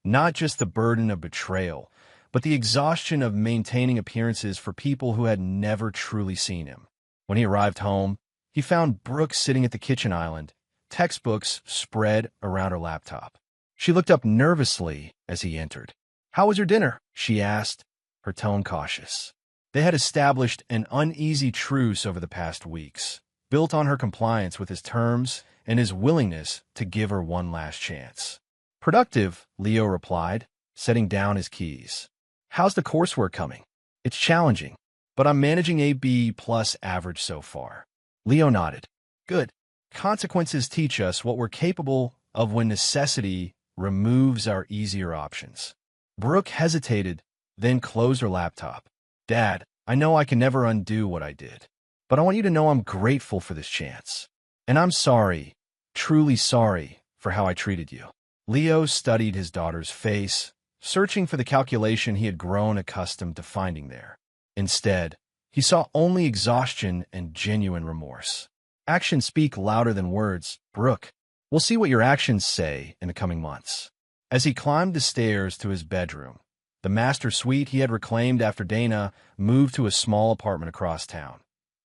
S2: not just the burden of betrayal, but the exhaustion of maintaining appearances for people who had never truly seen him. When he arrived home, he found Brooke sitting at the kitchen island, textbooks spread around her laptop. She looked up nervously as he entered. How was your dinner? She asked, her tone cautious. They had established an uneasy truce over the past weeks, built on her compliance with his terms and his willingness to give her one last chance. Productive, Leo replied, setting down his keys. How's the coursework coming? It's challenging, but I'm managing a B+ average so far. Leo nodded. Good. Consequences teach us what we're capable of when necessity removes our easier options. Brooke hesitated, then closed her laptop. Dad, I know I can never undo what I did, but I want you to know I'm grateful for this chance. And I'm sorry, truly sorry, for how I treated you. Leo studied his daughter's face, searching for the calculation he had grown accustomed to finding there. Instead, he saw only exhaustion and genuine remorse. Actions speak louder than words, Brooke. We'll see what your actions say in the coming months. As he climbed the stairs to his bedroom, the master suite he had reclaimed after Dana moved to a small apartment across town,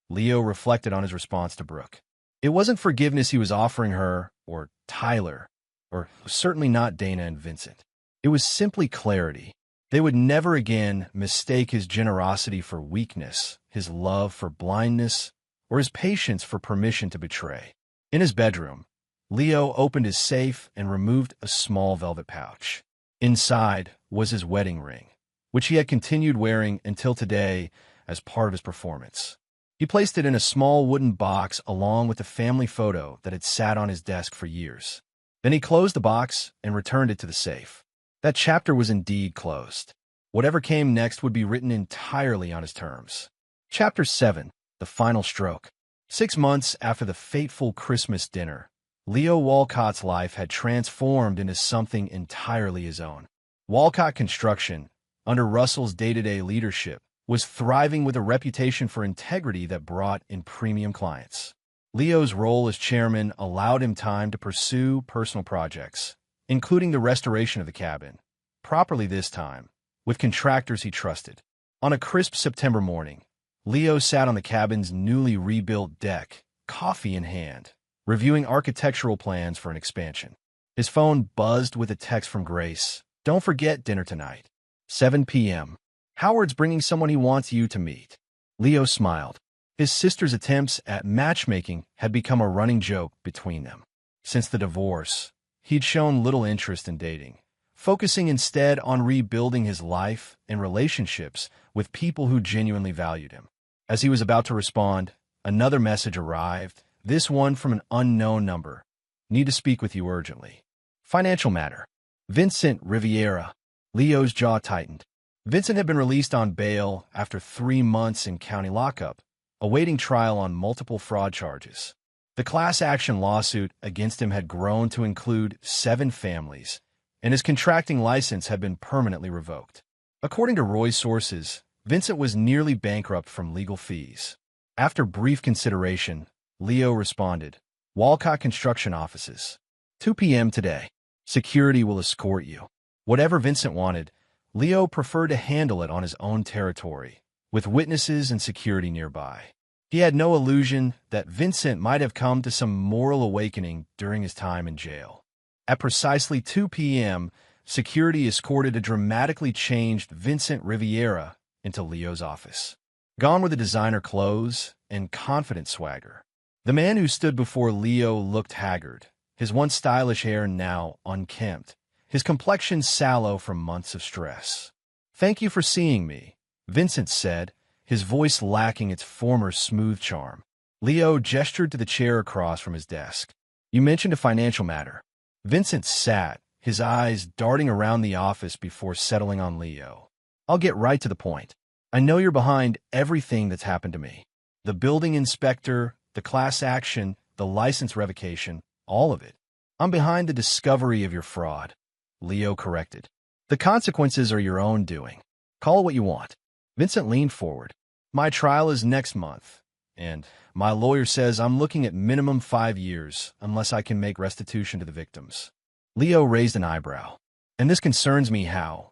S2: Leo reflected on his response to Brooke. It wasn't forgiveness he was offering her, or Tyler, or certainly not Dana and Vincent. It was simply clarity. They would never again mistake his generosity for weakness, his love for blindness, or his patience for permission to betray. In his bedroom, Leo opened his safe and removed a small velvet pouch. Inside was his wedding ring, which he had continued wearing until today as part of his performance. He placed it in a small wooden box along with the family photo that had sat on his desk for years. Then he closed the box and returned it to the safe. That chapter was indeed closed. Whatever came next would be written entirely on his terms. Chapter 7. The Final Stroke. 6 months after the fateful Christmas dinner, Leo Walcott's life had transformed into something entirely his own. Walcott Construction, under Russell's day-to-day leadership, was thriving with a reputation for integrity that brought in premium clients. Leo's role as chairman allowed him time to pursue personal projects, including the restoration of the cabin, properly this time, with contractors he trusted. On a crisp September morning, Leo sat on the cabin's newly rebuilt deck, coffee in hand, reviewing architectural plans for an expansion. His phone buzzed with a text from Grace. "Don't forget dinner tonight. 7 p.m. Howard's bringing someone he wants you to meet." Leo smiled. His sister's attempts at matchmaking had become a running joke between them. Since the divorce, he'd shown little interest in dating, focusing instead on rebuilding his life and relationships with people who genuinely valued him. As he was about to respond, another message arrived, this one from an unknown number. "Need to speak with you urgently. Financial matter. Vincent Riviera." Leo's jaw tightened. Vincent had been released on bail after 3 months in county lockup, awaiting trial on multiple fraud charges. The class action lawsuit against him had grown to include 7 families, and his contracting license had been permanently revoked. According to Roy's sources, Vincent was nearly bankrupt from legal fees. After brief consideration, Leo responded, "Walcott Construction offices. 2 p.m. today. Security will escort you." Whatever Vincent wanted, Leo preferred to handle it on his own territory, with witnesses and security nearby. He had no illusion that Vincent might have come to some moral awakening during his time in jail. At precisely 2 p.m., security escorted a dramatically changed Vincent Riviera into Leo's office. Gone were the designer clothes and confident swagger. The man who stood before Leo looked haggard, his once stylish hair now unkempt, his complexion sallow from months of stress. "Thank you for seeing me," Vincent said, his voice lacking its former smooth charm. Leo gestured to the chair across from his desk. "You mentioned a financial matter." Vincent sat, his eyes darting around the office before settling on Leo. "I'll get right to the point. I know you're behind everything that's happened to me. The building inspector, the class action, the license revocation, all of it. I'm behind the discovery of your fraud," Leo corrected. "The consequences are your own doing. Call it what you want." Vincent leaned forward. "My trial is next month, and my lawyer says I'm looking at minimum 5 years unless I can make restitution to the victims." Leo raised an eyebrow. "And this concerns me how?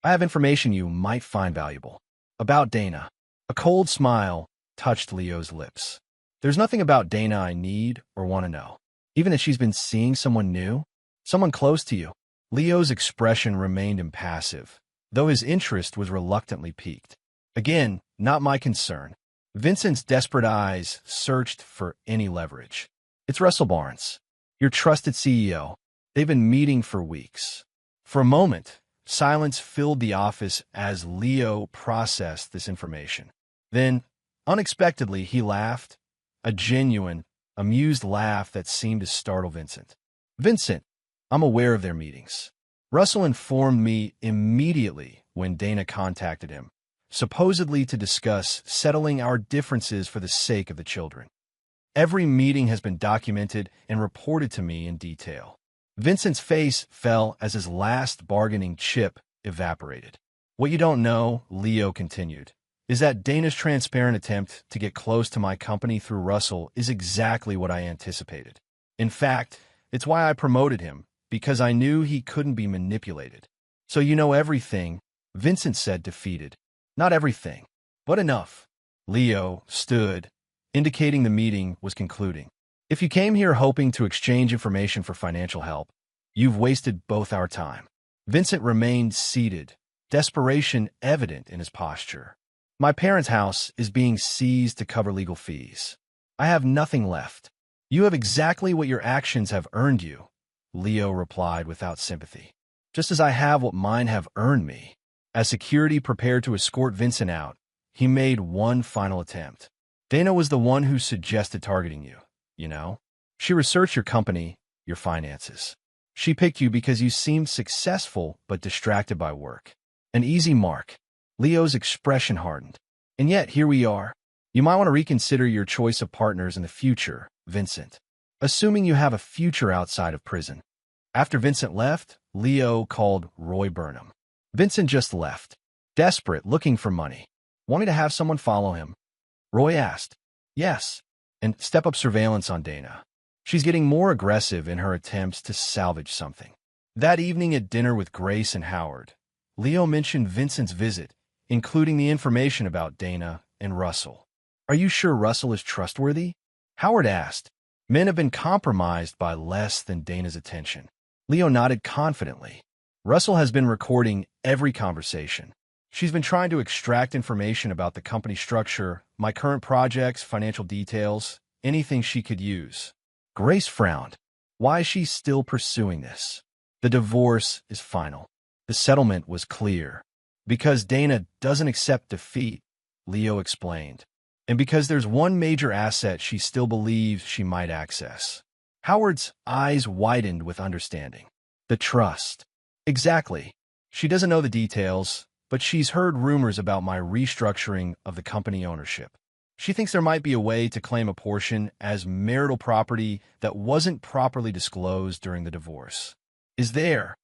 S2: I have information you might find valuable. About Dana." A cold smile touched Leo's lips. "There's nothing about Dana I need or want to know. Even if she's been seeing someone new, someone close to you." Leo's expression remained impassive, though his interest was reluctantly piqued. "Again, not my concern." Vincent's desperate eyes searched for any leverage. "It's Russell Barnes, your trusted CEO. They've been meeting for weeks." For a moment, silence filled the office as Leo processed this information. Then, unexpectedly, he laughed, a genuine, amused laugh that seemed to startle Vincent. "Vincent, I'm aware of their meetings. Russell informed me immediately when Dana contacted him, supposedly to discuss settling our differences for the sake of the children. Every meeting has been documented and reported to me in detail." Vincent's face fell as his last bargaining chip evaporated. "What you don't know," Leo continued, "is that Dana's transparent attempt to get close to my company through Russell is exactly what I anticipated. In fact, it's why I promoted him, because I knew he couldn't be manipulated." "So you know everything," Vincent said, defeated. "Not everything, but enough." Leo stood, indicating the meeting was concluding. "If you came here hoping to exchange information for financial help, you've wasted both our time." Vincent remained seated, desperation evident in his posture. "My parents' house is being seized to cover legal fees. I have nothing left." "You have exactly what your actions have earned you," Leo replied without sympathy. "Just as I have what mine have earned me." As security prepared to escort Vincent out, he made one final attempt. "Dana was the one who suggested targeting you, you know? She researched your company, your finances. She picked you because you seemed successful but distracted by work. An easy mark." Leo's expression hardened. "And yet, here we are. You might want to reconsider your choice of partners in the future, Vincent." assuming you have a future outside of prison. After Vincent left, Leo called Roy Burnham. Vincent just left, desperate, looking for money. Wanting to have someone follow him? Roy asked. Yes, and step up surveillance on Dana. She's getting more aggressive in her attempts to salvage something. That evening at dinner with Grace and Howard, Leo mentioned Vincent's visit, including the information about Dana and Russell. Are you sure Russell is trustworthy? Howard asked. Men have been compromised by less than Dana's attention. Leo nodded confidently. Russell has been recording every conversation. She's been trying to extract information about the company structure, my current projects, financial details, anything she could use. Grace frowned. Why is she still pursuing this? The divorce is final. The settlement was clear. Because Dana doesn't accept defeat, Leo explained. And because there's one major asset she still believes she might access. Howard's eyes widened with understanding. The trust. Exactly. She doesn't know the details, but she's heard rumors about my restructuring of the company ownership. She thinks there might be a way to claim a portion as marital property that wasn't properly disclosed during the divorce. Is there?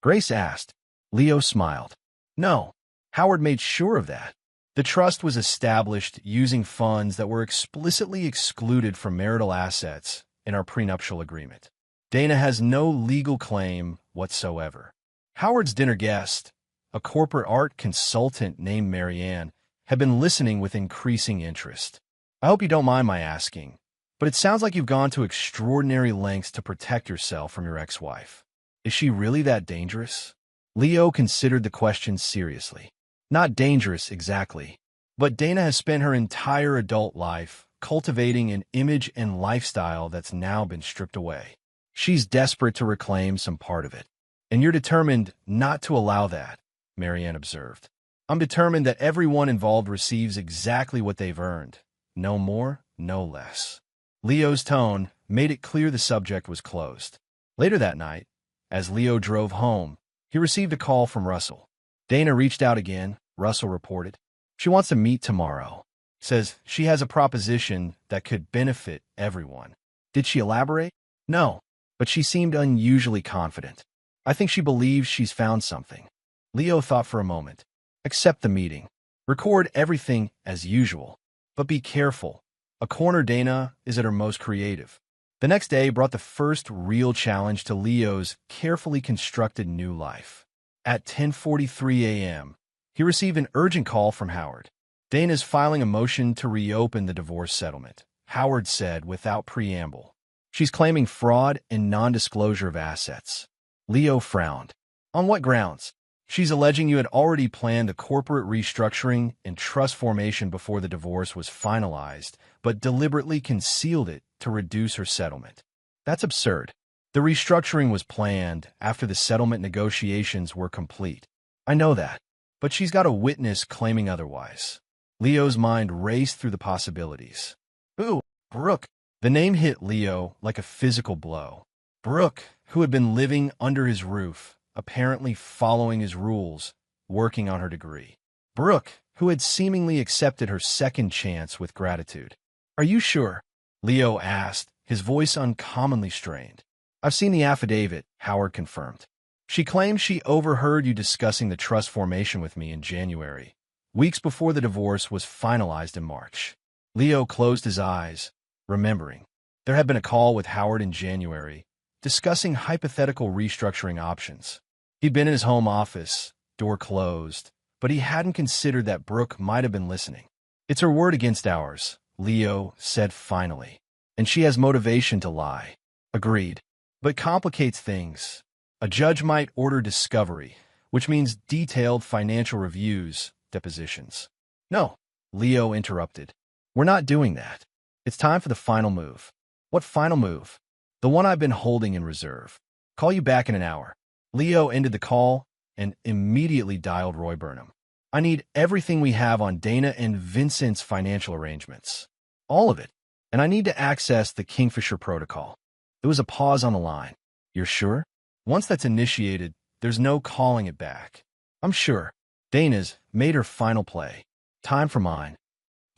S2: Grace asked. Leo smiled. No. Howard made sure of that. The trust was established using funds that were explicitly excluded from marital assets in our prenuptial agreement. Dana has no legal claim whatsoever. Howard's dinner guest, a corporate art consultant named Marianne, had been listening with increasing interest. I hope you don't mind my asking, but it sounds like you've gone to extraordinary lengths to protect yourself from your ex-wife. Is she really that dangerous? Leo considered the question seriously. Not dangerous exactly, but Dana has spent her entire adult life cultivating an image and lifestyle that's now been stripped away. She's desperate to reclaim some part of it. And you're determined not to allow that, Marianne observed. I'm determined that everyone involved receives exactly what they've earned. No more, no less. Leo's tone made it clear the subject was closed. Later that night, as Leo drove home, he received a call from Russell. Dana reached out again, Russell reported. She wants to meet tomorrow. Says she has a proposition that could benefit everyone. Did she elaborate? No, but she seemed unusually confident. I think she believes she's found something. Leo thought for a moment. Accept the meeting. Record everything as usual. But be careful. A corner Dana is at her most creative. The next day brought the first real challenge to Leo's carefully constructed new life. At 10:43 a.m., he received an urgent call from Howard. Dana's filing a motion to reopen the divorce settlement, Howard said without preamble. She's claiming fraud and non-disclosure of assets. Leo frowned. On what grounds? She's alleging you had already planned a corporate restructuring and trust formation before the divorce was finalized, but deliberately concealed it to reduce her settlement. That's absurd. The restructuring was planned after the settlement negotiations were complete. I know that, but she's got a witness claiming otherwise. Leo's mind raced through the possibilities. Ooh, Brooke. The name hit Leo like a physical blow. Brooke, who had been living under his roof, apparently following his rules, working on her degree. Brooke, who had seemingly accepted her second chance with gratitude. Are you sure? Leo asked, his voice uncommonly strained. I've seen the affidavit, Howard confirmed. She claims she overheard you discussing the trust formation with me in January, weeks before the divorce was finalized in March. Leo closed his eyes, remembering. There had been a call with Howard in January, discussing hypothetical restructuring options. He'd been in his home office, door closed, but he hadn't considered that Brooke might have been listening. It's her word against ours, Leo said finally. And she has motivation to lie. Agreed. But complicates things. A judge might order discovery, which means detailed financial reviews, depositions. No, Leo interrupted. We're not doing that. It's time for the final move. What final move? The one I've been holding in reserve. Call you back in an hour. Leo ended the call and immediately dialed Roy Burnham. I need everything we have on Dana and Vincent's financial arrangements. All of it. And I need to access the Kingfisher protocol. There was a pause on the line. You're sure? Once that's initiated, there's no calling it back. I'm sure. Dana's made her final play. Time for mine.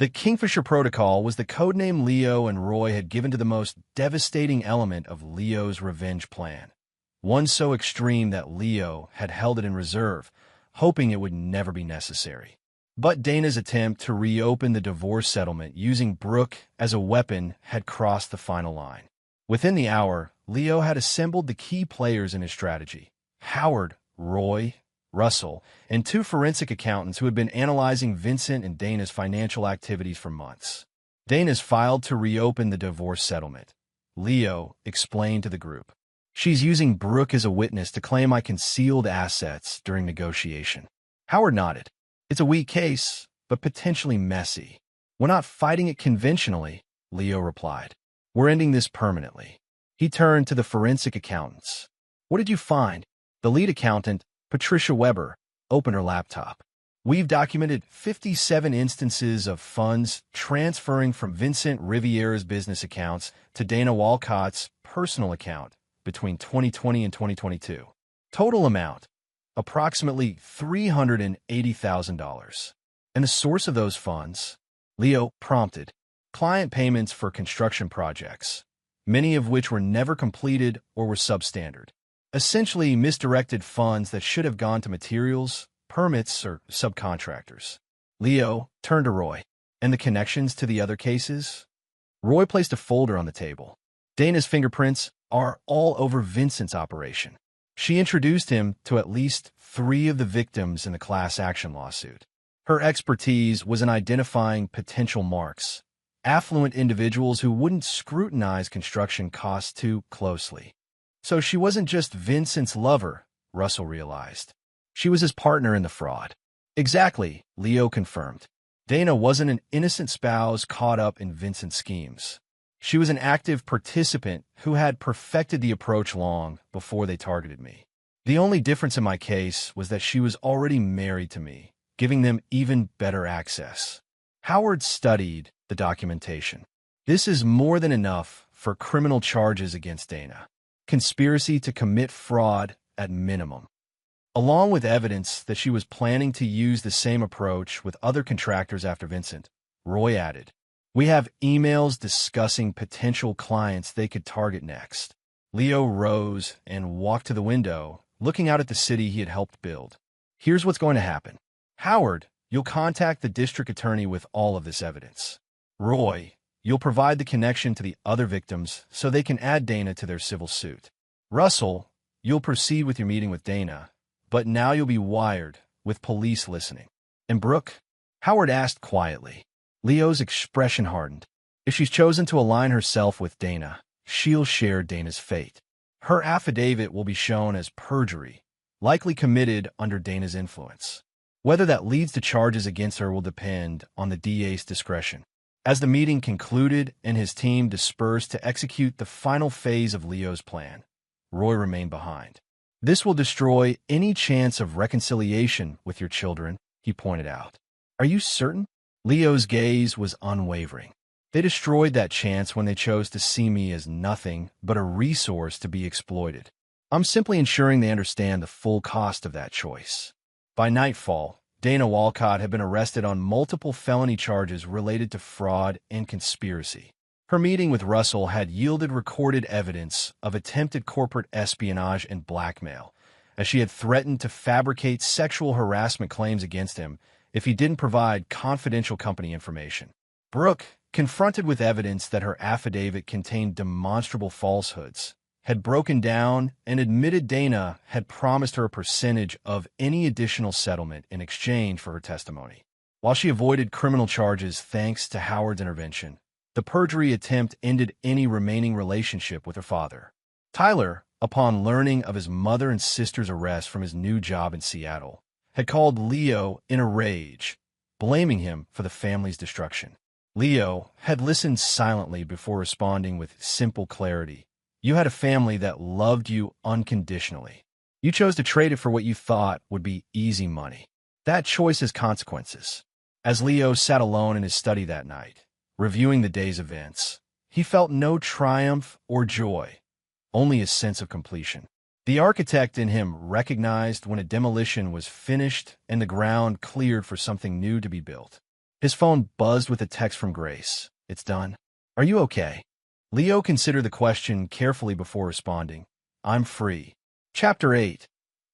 S2: The Kingfisher Protocol was the codename Leo and Roy had given to the most devastating element of Leo's revenge plan, one so extreme that Leo had held it in reserve, hoping it would never be necessary. But Dana's attempt to reopen the divorce settlement using Brooke as a weapon had crossed the final line. Within the hour, Leo had assembled the key players in his strategy: Howard, Roy, Russell, and two forensic accountants who had been analyzing Vincent and Dana's financial activities for months. Dana's filed to reopen the divorce settlement, Leo explained to the group. She's using Brooke as a witness to claim I concealed assets during negotiation. Howard nodded. It's a weak case, but potentially messy. We're not fighting it conventionally, Leo replied. We're ending this permanently. He turned to the forensic accountants. What did you find? The lead accountant, Patricia Weber, opened her laptop. We've documented 57 instances of funds transferring from Vincent Riviera's business accounts to Dana Walcott's personal account between 2020 and 2022. Total amount, approximately $380,000. And the source of those funds? Leo prompted. Client payments for construction projects, many of which were never completed or were substandard. Essentially misdirected funds that should have gone to materials, permits, or subcontractors. Leo turned to Roy. And the connections to the other cases? Roy placed a folder on the table. Dana's fingerprints are all over Vincent's operation. She introduced him to at least 3 of the victims in the class action lawsuit. Her expertise was in identifying potential marks, affluent individuals who wouldn't scrutinize construction costs too closely. So she wasn't just Vincent's lover, Russell realized. She was his partner in the fraud. Exactly, Leo confirmed. Dana wasn't an innocent spouse caught up in Vincent's schemes. She was an active participant who had perfected the approach long before they targeted me. The only difference in my case was that she was already married to me, giving them even better access. Howard studied the documentation. This is more than enough for criminal charges against Dana. Conspiracy to commit fraud at minimum. Along with evidence that she was planning to use the same approach with other contractors after Vincent, Roy added, we have emails discussing potential clients they could target next. Leo rose and walked to the window, looking out at the city he had helped build. Here's what's going to happen. Howard, you'll contact the district attorney with all of this evidence. Roy, you'll provide the connection to the other victims so they can add Dana to their civil suit. Russell, you'll proceed with your meeting with Dana, but now you'll be wired with police listening. And Brooke? Howard asked quietly. Leo's expression hardened. If she's chosen to align herself with Dana, she'll share Dana's fate. Her affidavit will be shown as perjury, likely committed under Dana's influence. Whether that leads to charges against her will depend on the DA's discretion. As the meeting concluded and his team dispersed to execute the final phase of Leo's plan, Roy remained behind. This will destroy any chance of reconciliation with your children, he pointed out. Are you certain? Leo's gaze was unwavering. They destroyed that chance when they chose to see me as nothing but a resource to be exploited. I'm simply ensuring they understand the full cost of that choice. By nightfall, Dana Walcott had been arrested on multiple felony charges related to fraud and conspiracy. Her meeting with Russell had yielded recorded evidence of attempted corporate espionage and blackmail, as she had threatened to fabricate sexual harassment claims against him if he didn't provide confidential company information. Brooke, confronted with evidence that her affidavit contained demonstrable falsehoods, had broken down and admitted Dana had promised her a percentage of any additional settlement in exchange for her testimony. While she avoided criminal charges thanks to Howard's intervention, the perjury attempt ended any remaining relationship with her father. Tyler, upon learning of his mother and sister's arrest from his new job in Seattle, had called Leo in a rage, blaming him for the family's destruction. Leo had listened silently before responding with simple clarity. You had a family that loved you unconditionally. You chose to trade it for what you thought would be easy money. That choice has consequences. As Leo sat alone in his study that night, reviewing the day's events, he felt no triumph or joy, only a sense of completion. The architect in him recognized when a demolition was finished and the ground cleared for something new to be built. His phone buzzed with a text from Grace. "It's done. Are you okay?" Leo considered the question carefully before responding. "I'm free." Chapter 8.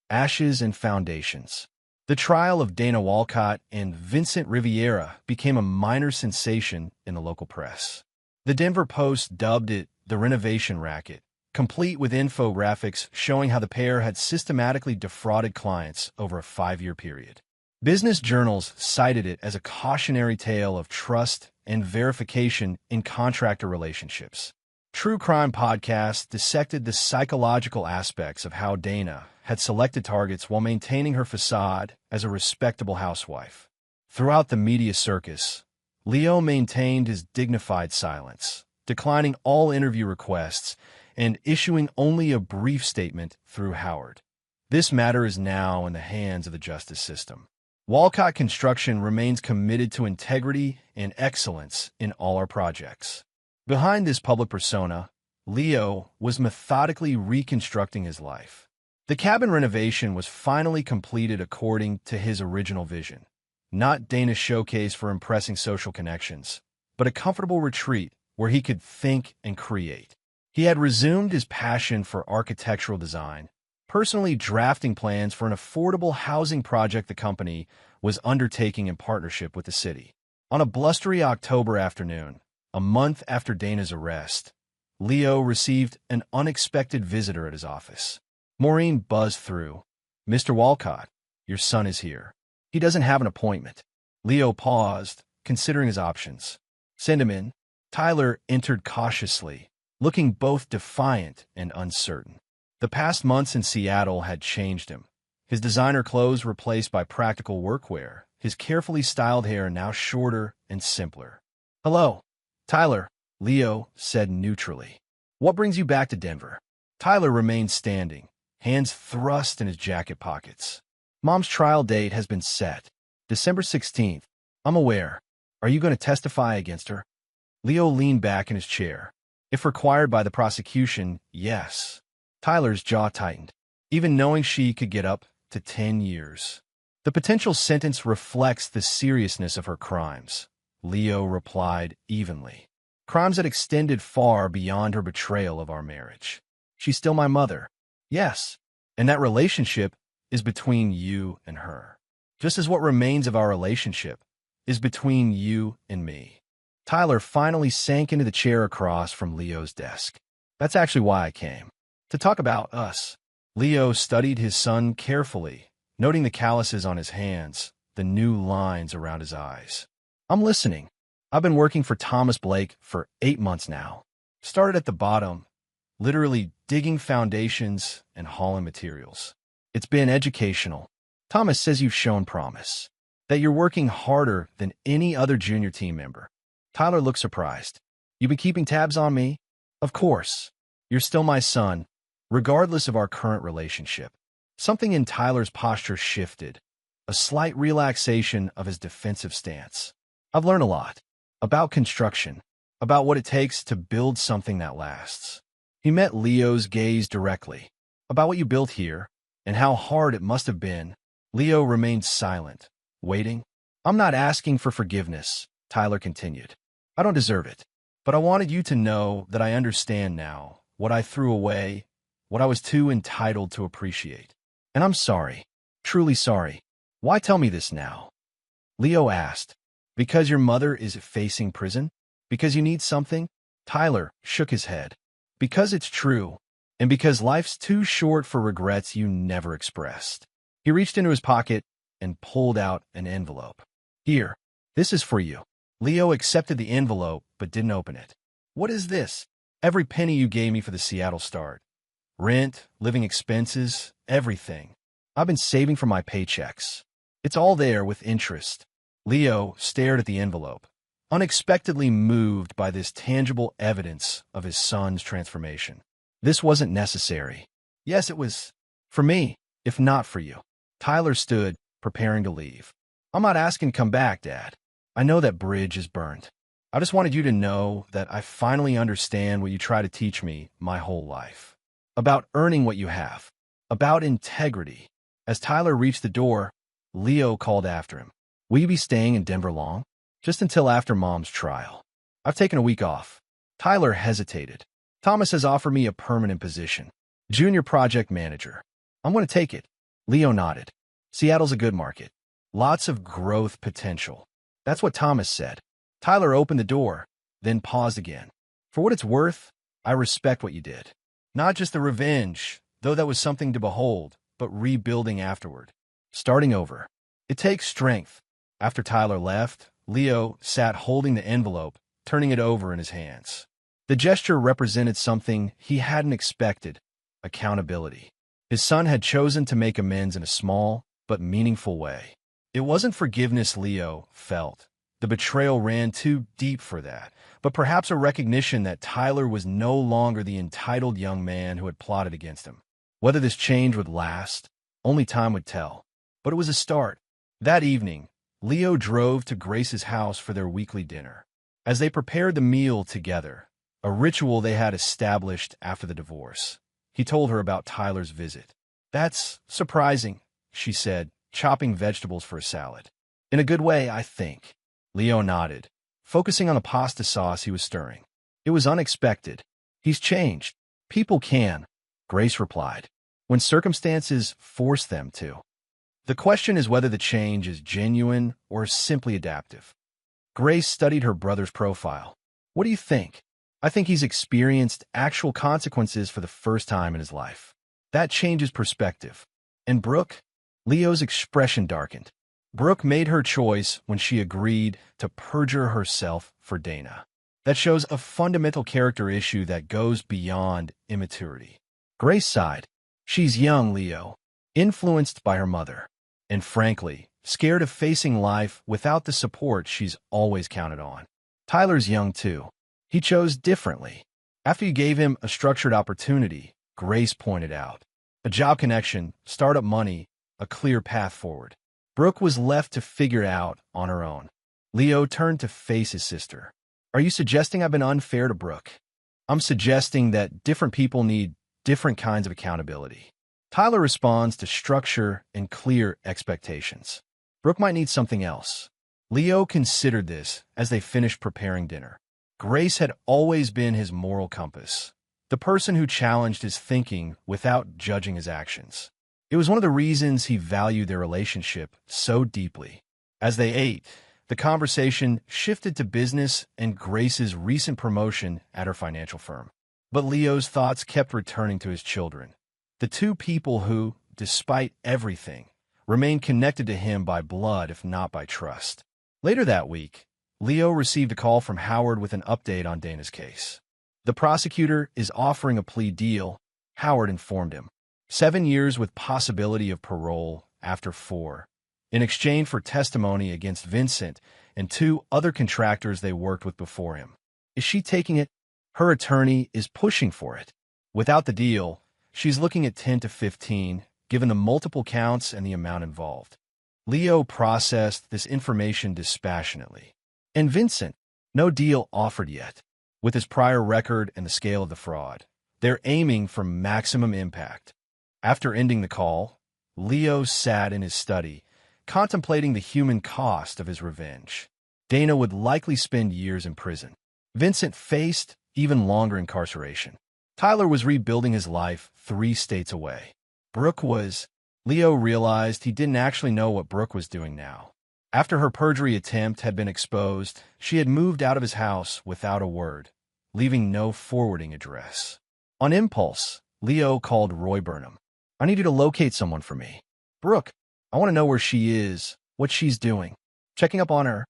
S2: Ashes and Foundations. The trial of Dana Walcott and Vincent Riviera became a minor sensation in the local press. The Denver Post dubbed it the renovation racket, complete with infographics showing how the pair had systematically defrauded clients over a 5-year period. Business journals cited it as a cautionary tale of trust and verification in contractor relationships. True crime podcasts dissected the psychological aspects of how Dana had selected targets while maintaining her facade as a respectable housewife. Throughout the media circus, Leo maintained his dignified silence, declining all interview requests and issuing only a brief statement through Howard. This matter is now in the hands of the justice system. Walcott Construction remains committed to integrity and excellence in all our projects. Behind this public persona, Leo was methodically reconstructing his life. The cabin renovation was finally completed according to his original vision. Not Dana's showcase for impressing social connections, but a comfortable retreat where he could think and create. He had resumed his passion for architectural design, personally drafting plans for an affordable housing project the company was undertaking in partnership with the city. On a blustery October afternoon, a month after Dana's arrest, Leo received an unexpected visitor at his office. Maureen buzzed through. "Mr. Walcott, your son is here. He doesn't have an appointment." Leo paused, considering his options. "Send him in." Tyler entered cautiously, looking both defiant and uncertain. The past months in Seattle had changed him. His designer clothes replaced by practical workwear, his carefully styled hair now shorter and simpler. "Hello, Tyler," Leo said neutrally. "What brings you back to Denver?" Tyler remained standing, hands thrust in his jacket pockets. "Mom's trial date has been set. December 16th. I'm aware. Are you going to testify against her?" Leo leaned back in his chair. "If required by the prosecution, yes." Tyler's jaw tightened, even knowing she could get up to 10 years. "The potential sentence reflects the seriousness of her crimes," Leo replied evenly. "Crimes that extended far beyond her betrayal of our marriage. She's still my mother." "Yes, and that relationship is between you and her, just as what remains of our relationship is between you and me." Tyler finally sank into the chair across from Leo's desk. "That's actually why I came. To talk about us." Leo studied his son carefully, noting the calluses on his hands, the new lines around his eyes. "I'm listening. I've been working for Thomas Blake for 8 months now. Started at the bottom, literally digging foundations and hauling materials. It's been educational. Thomas says you've shown promise, that you're working harder than any other junior team member." Tyler looked surprised. "You've been keeping tabs on me?" "Of course. You're still my son, regardless of our current relationship." Something in Tyler's posture shifted, a slight relaxation of his defensive stance. "I've learned a lot. About construction, about what it takes to build something that lasts." He met Leo's gaze directly. "About what you built here, and how hard it must have been." Leo remained silent, waiting. "I'm not asking for forgiveness," Tyler continued. "I don't deserve it. But I wanted you to know that I understand now what I threw away, what I was too entitled to appreciate. And I'm sorry, truly sorry." "Why tell me this now?" Leo asked. "Because your mother is facing prison? Because you need something?" Tyler shook his head. "Because it's true, and because life's too short for regrets you never expressed." He reached into his pocket and pulled out an envelope. "Here, this is for you." Leo accepted the envelope but didn't open it. "What is this?" "Every penny you gave me for the Seattle start. Rent, living expenses, everything. I've been saving for my paychecks. It's all there with interest." Leo stared at the envelope, unexpectedly moved by this tangible evidence of his son's transformation. "This wasn't necessary." "Yes, it was. For me, if not for you." Tyler stood, preparing to leave. "I'm not asking to come back, Dad. I know that bridge is burnt. I just wanted you to know that I finally understand what you try to teach me my whole life. About earning what you have. About integrity." As Tyler reached the door, Leo called after him. "Will you be staying in Denver long?" just until after Mom's trial. I've taken a week off. Tyler hesitated. Thomas has offered me a permanent position. Junior project manager. I'm going to take it. Leo nodded. Seattle's a good market. Lots of growth potential. That's what Thomas said. Tyler opened the door, then paused again. For what it's worth, I respect what you did. Not just the revenge, though that was something to behold, but rebuilding afterward. Starting over. It takes strength. After Tyler left, Leo sat holding the envelope, turning it over in his hands. The gesture represented something he hadn't expected: accountability. His son had chosen to make amends in a small but meaningful way. It wasn't forgiveness Leo felt. The betrayal ran too deep for that, but perhaps a recognition that Tyler was no longer the entitled young man who had plotted against him. Whether this change would last, only time would tell. But it was a start. That evening, Leo drove to Grace's house for their weekly dinner. As they prepared the meal together, a ritual they had established after the divorce, he told her about Tyler's visit. "That's surprising," she said, chopping vegetables for a salad. "In a good way, I think." Leo nodded, focusing on the pasta sauce he was stirring. "It was unexpected. He's changed. People can," Grace replied, "when circumstances force them to. The question is whether the change is genuine or simply adaptive." Grace studied her brother's profile. "What do you think?" "I think he's experienced actual consequences for the first time in his life. That changes perspective." "And Brooke?" Leo's expression darkened. "Brooke made her choice when she agreed to perjure herself for Dana. That shows a fundamental character issue that goes beyond immaturity." Grace sighed. "She's young, Leo, influenced by her mother, and frankly, scared of facing life without the support she's always counted on. Tyler's young too. He chose differently. After you gave him a structured opportunity," Grace pointed out. "A job connection, startup money, a clear path forward. Brooke was left to figure it out on her own." Leo turned to face his sister. "Are you suggesting I've been unfair to Brooke?" "I'm suggesting that different people need different kinds of accountability. Tyler responds to structure and clear expectations. Brooke might need something else." Leo considered this as they finished preparing dinner. Grace had always been his moral compass, the person who challenged his thinking without judging his actions. It was one of the reasons he valued their relationship so deeply. As they ate, the conversation shifted to business and Grace's recent promotion at her financial firm. But Leo's thoughts kept returning to his children, the two people who, despite everything, remained connected to him by blood if not by trust. Later that week, Leo received a call from Howard with an update on Dana's case. "The prosecutor is offering a plea deal," Howard informed him. 7 years with possibility of parole after 4, in exchange for testimony against Vincent and 2 other contractors they worked with before him. Is she taking it? Her attorney is pushing for it. Without the deal, she's looking at 10 to 15, given the multiple counts and the amount involved. Leo processed this information dispassionately. And Vincent, no deal offered yet. With his prior record and the scale of the fraud, they're aiming for maximum impact. After ending the call, Leo sat in his study, contemplating the human cost of his revenge. Dana would likely spend years in prison. Vincent faced even longer incarceration. Tyler was rebuilding his life 3 states away. Brooke was... Leo realized he didn't actually know what Brooke was doing now. After her perjury attempt had been exposed, she had moved out of his house without a word, leaving no forwarding address. On impulse, Leo called Roy Burnham. "I need you to locate someone for me. Brooke, I want to know where she is, what she's doing. Checking up on her?"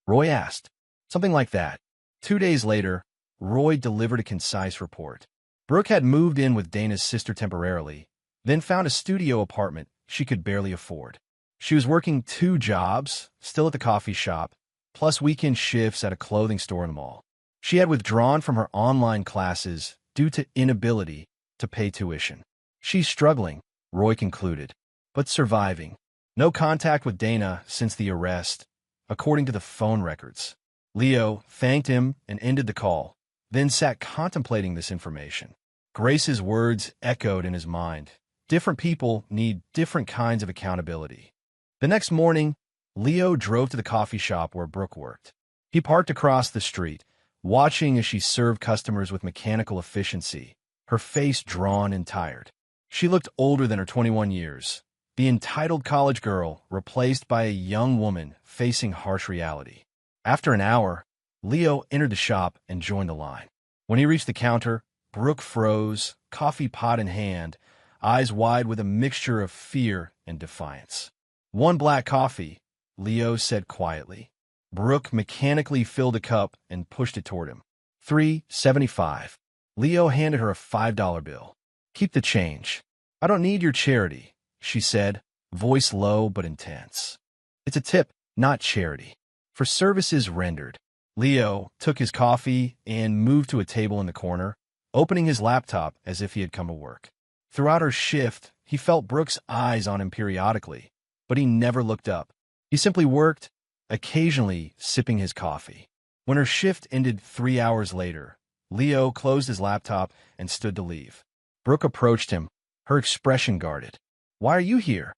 S2: Roy asked. "Something like that." 2 days later, Roy delivered a concise report. Brooke had moved in with Dana's sister temporarily, then found a studio apartment she could barely afford. She was working 2 jobs, still at the coffee shop, plus weekend shifts at a clothing store in the mall. She had withdrawn from her online classes due to inability to pay tuition. "She's struggling," Roy concluded, "but surviving. No contact with Dana since the arrest, according to the phone records." Leo thanked him and ended the call, then sat contemplating this information. Grace's words echoed in his mind. Different people need different kinds of accountability. The next morning, Leo drove to the coffee shop where Brooke worked. He parked across the street, watching as she served customers with mechanical efficiency, her face drawn and tired. She looked older than her 21 years, the entitled college girl replaced by a young woman facing harsh reality. After an hour, Leo entered the shop and joined the line. When he reached the counter, Brooke froze, coffee pot in hand, eyes wide with a mixture of fear and defiance. "One black coffee," Leo said quietly. Brooke mechanically filled a cup and pushed it toward him. $3.75. Leo handed her a $5 bill. "Keep the change. I don't need your charity," she said, voice low but intense. "It's a tip, not charity. For services rendered." Leo took his coffee and moved to a table in the corner, opening his laptop as if he had come to work. Throughout her shift, he felt Brooke's eyes on him periodically, but he never looked up. He simply worked, occasionally sipping his coffee. When her shift ended 3 hours later, Leo closed his laptop and stood to leave. Brooke approached him, her expression guarded. "Why are you here?"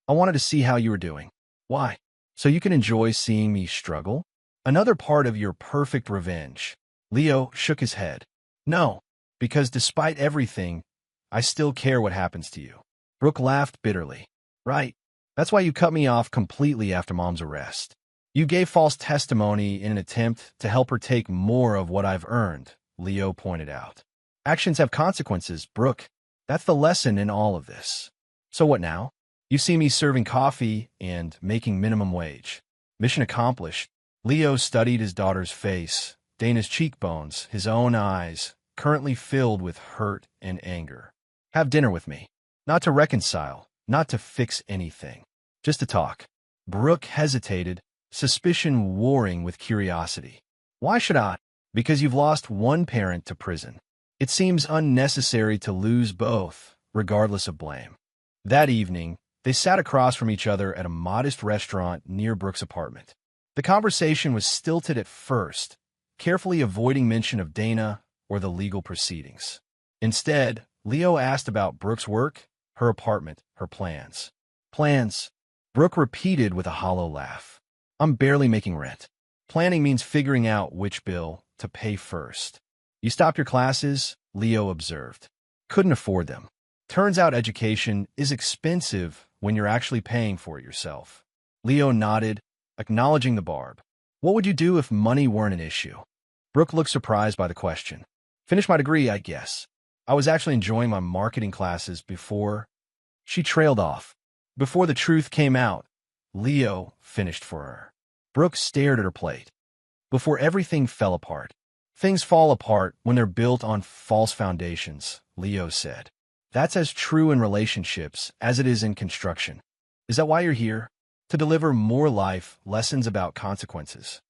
S2: "I wanted to see how you were doing." "Why? So you can enjoy seeing me struggle?" "Another part of your perfect revenge." Leo shook his head. "No, because despite everything, I still care what happens to you." Brooke laughed bitterly. "Right. That's why you cut me off completely after Mom's arrest. You gave false testimony in an attempt to help her take more of what I've earned," Leo pointed out. "Actions have consequences, Brooke. That's the lesson in all of this." "So what now? You see me serving coffee and making minimum wage." Mission accomplished. Leo studied his daughter's face, Dana's cheekbones, his own eyes, currently filled with hurt and anger. "Have dinner with me. Not to reconcile, not to fix anything. Just to talk." Brooke hesitated, suspicion warring with curiosity. "Why should I?" "Because you've lost one parent to prison. It seems unnecessary to lose both, regardless of blame." That evening, they sat across from each other at a modest restaurant near Brooke's apartment. The conversation was stilted at first, carefully avoiding mention of Dana or the legal proceedings. Instead, Leo asked about Brooke's work, her apartment, her plans. "Plans?" Brooke repeated with a hollow laugh. "I'm barely making rent. Planning means figuring out which bill to pay first." "You stopped your classes?" Leo observed. "Couldn't afford them. Turns out education is expensive when you're actually paying for it yourself." Leo nodded, acknowledging the barb. "What would you do if money weren't an issue?" Brooke looked surprised by the question. "Finish my degree, I guess. I was actually enjoying my marketing classes before—" She trailed off. Before the truth came out, Leo finished for her. Brooke stared at her plate. "Before everything fell apart." "Things fall apart when they're built on false foundations," Leo said. "That's as true in relationships as it is in construction." "Is that why you're here? To deliver more life lessons about consequences?"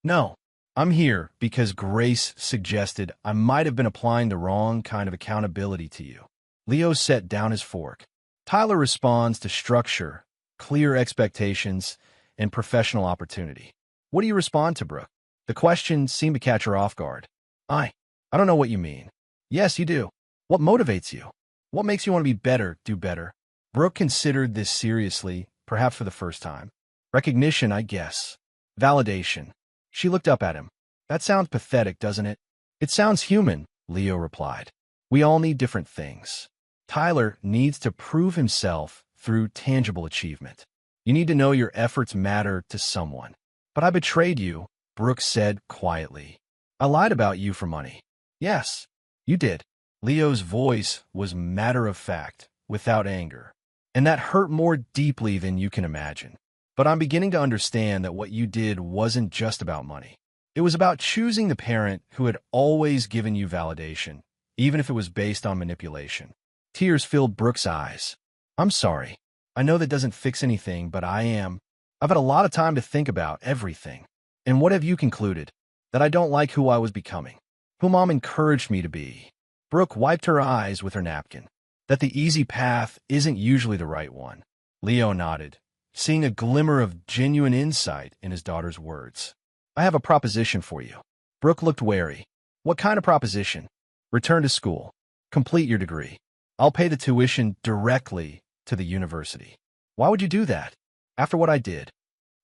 S2: "No. I'm here because Grace suggested I might have been applying the wrong kind of accountability to you." Leo set down his fork. Tyler responds to structure, clear expectations, and professional opportunity. "What do you respond to, Brooke?" The question seemed to catch her off guard. I don't know what you mean." "Yes, you do. What motivates you? What makes you want to be better, do better?" Brooke considered this seriously, perhaps for the first time. "Recognition, I guess. Validation." She looked up at him. "That sounds pathetic, doesn't it?" "It sounds human," Leo replied. "We all need different things. Tyler needs to prove himself through tangible achievement. You need to know your efforts matter to someone." "But I betrayed you," Brooke said quietly. "I lied about you for money." "Yes, you did." Leo's voice was matter-of-fact, without anger. "And that hurt more deeply than you can imagine. But I'm beginning to understand that what you did wasn't just about money. It was about choosing the parent who had always given you validation, even if it was based on manipulation." Tears filled Brooke's eyes. "I'm sorry. I know that doesn't fix anything, but I've had a lot of time to think about everything." "And what have you concluded?" "That I don't like who I was becoming, who Mom encouraged me to be." Brooke wiped her eyes with her napkin. "That the easy path isn't usually the right one." Leo nodded, seeing a glimmer of genuine insight in his daughter's words. "I have a proposition for you." Brooke looked wary. "What kind of proposition?" "Return to school. Complete your degree. I'll pay the tuition directly to the university." "Why would you do that?" "After what I did."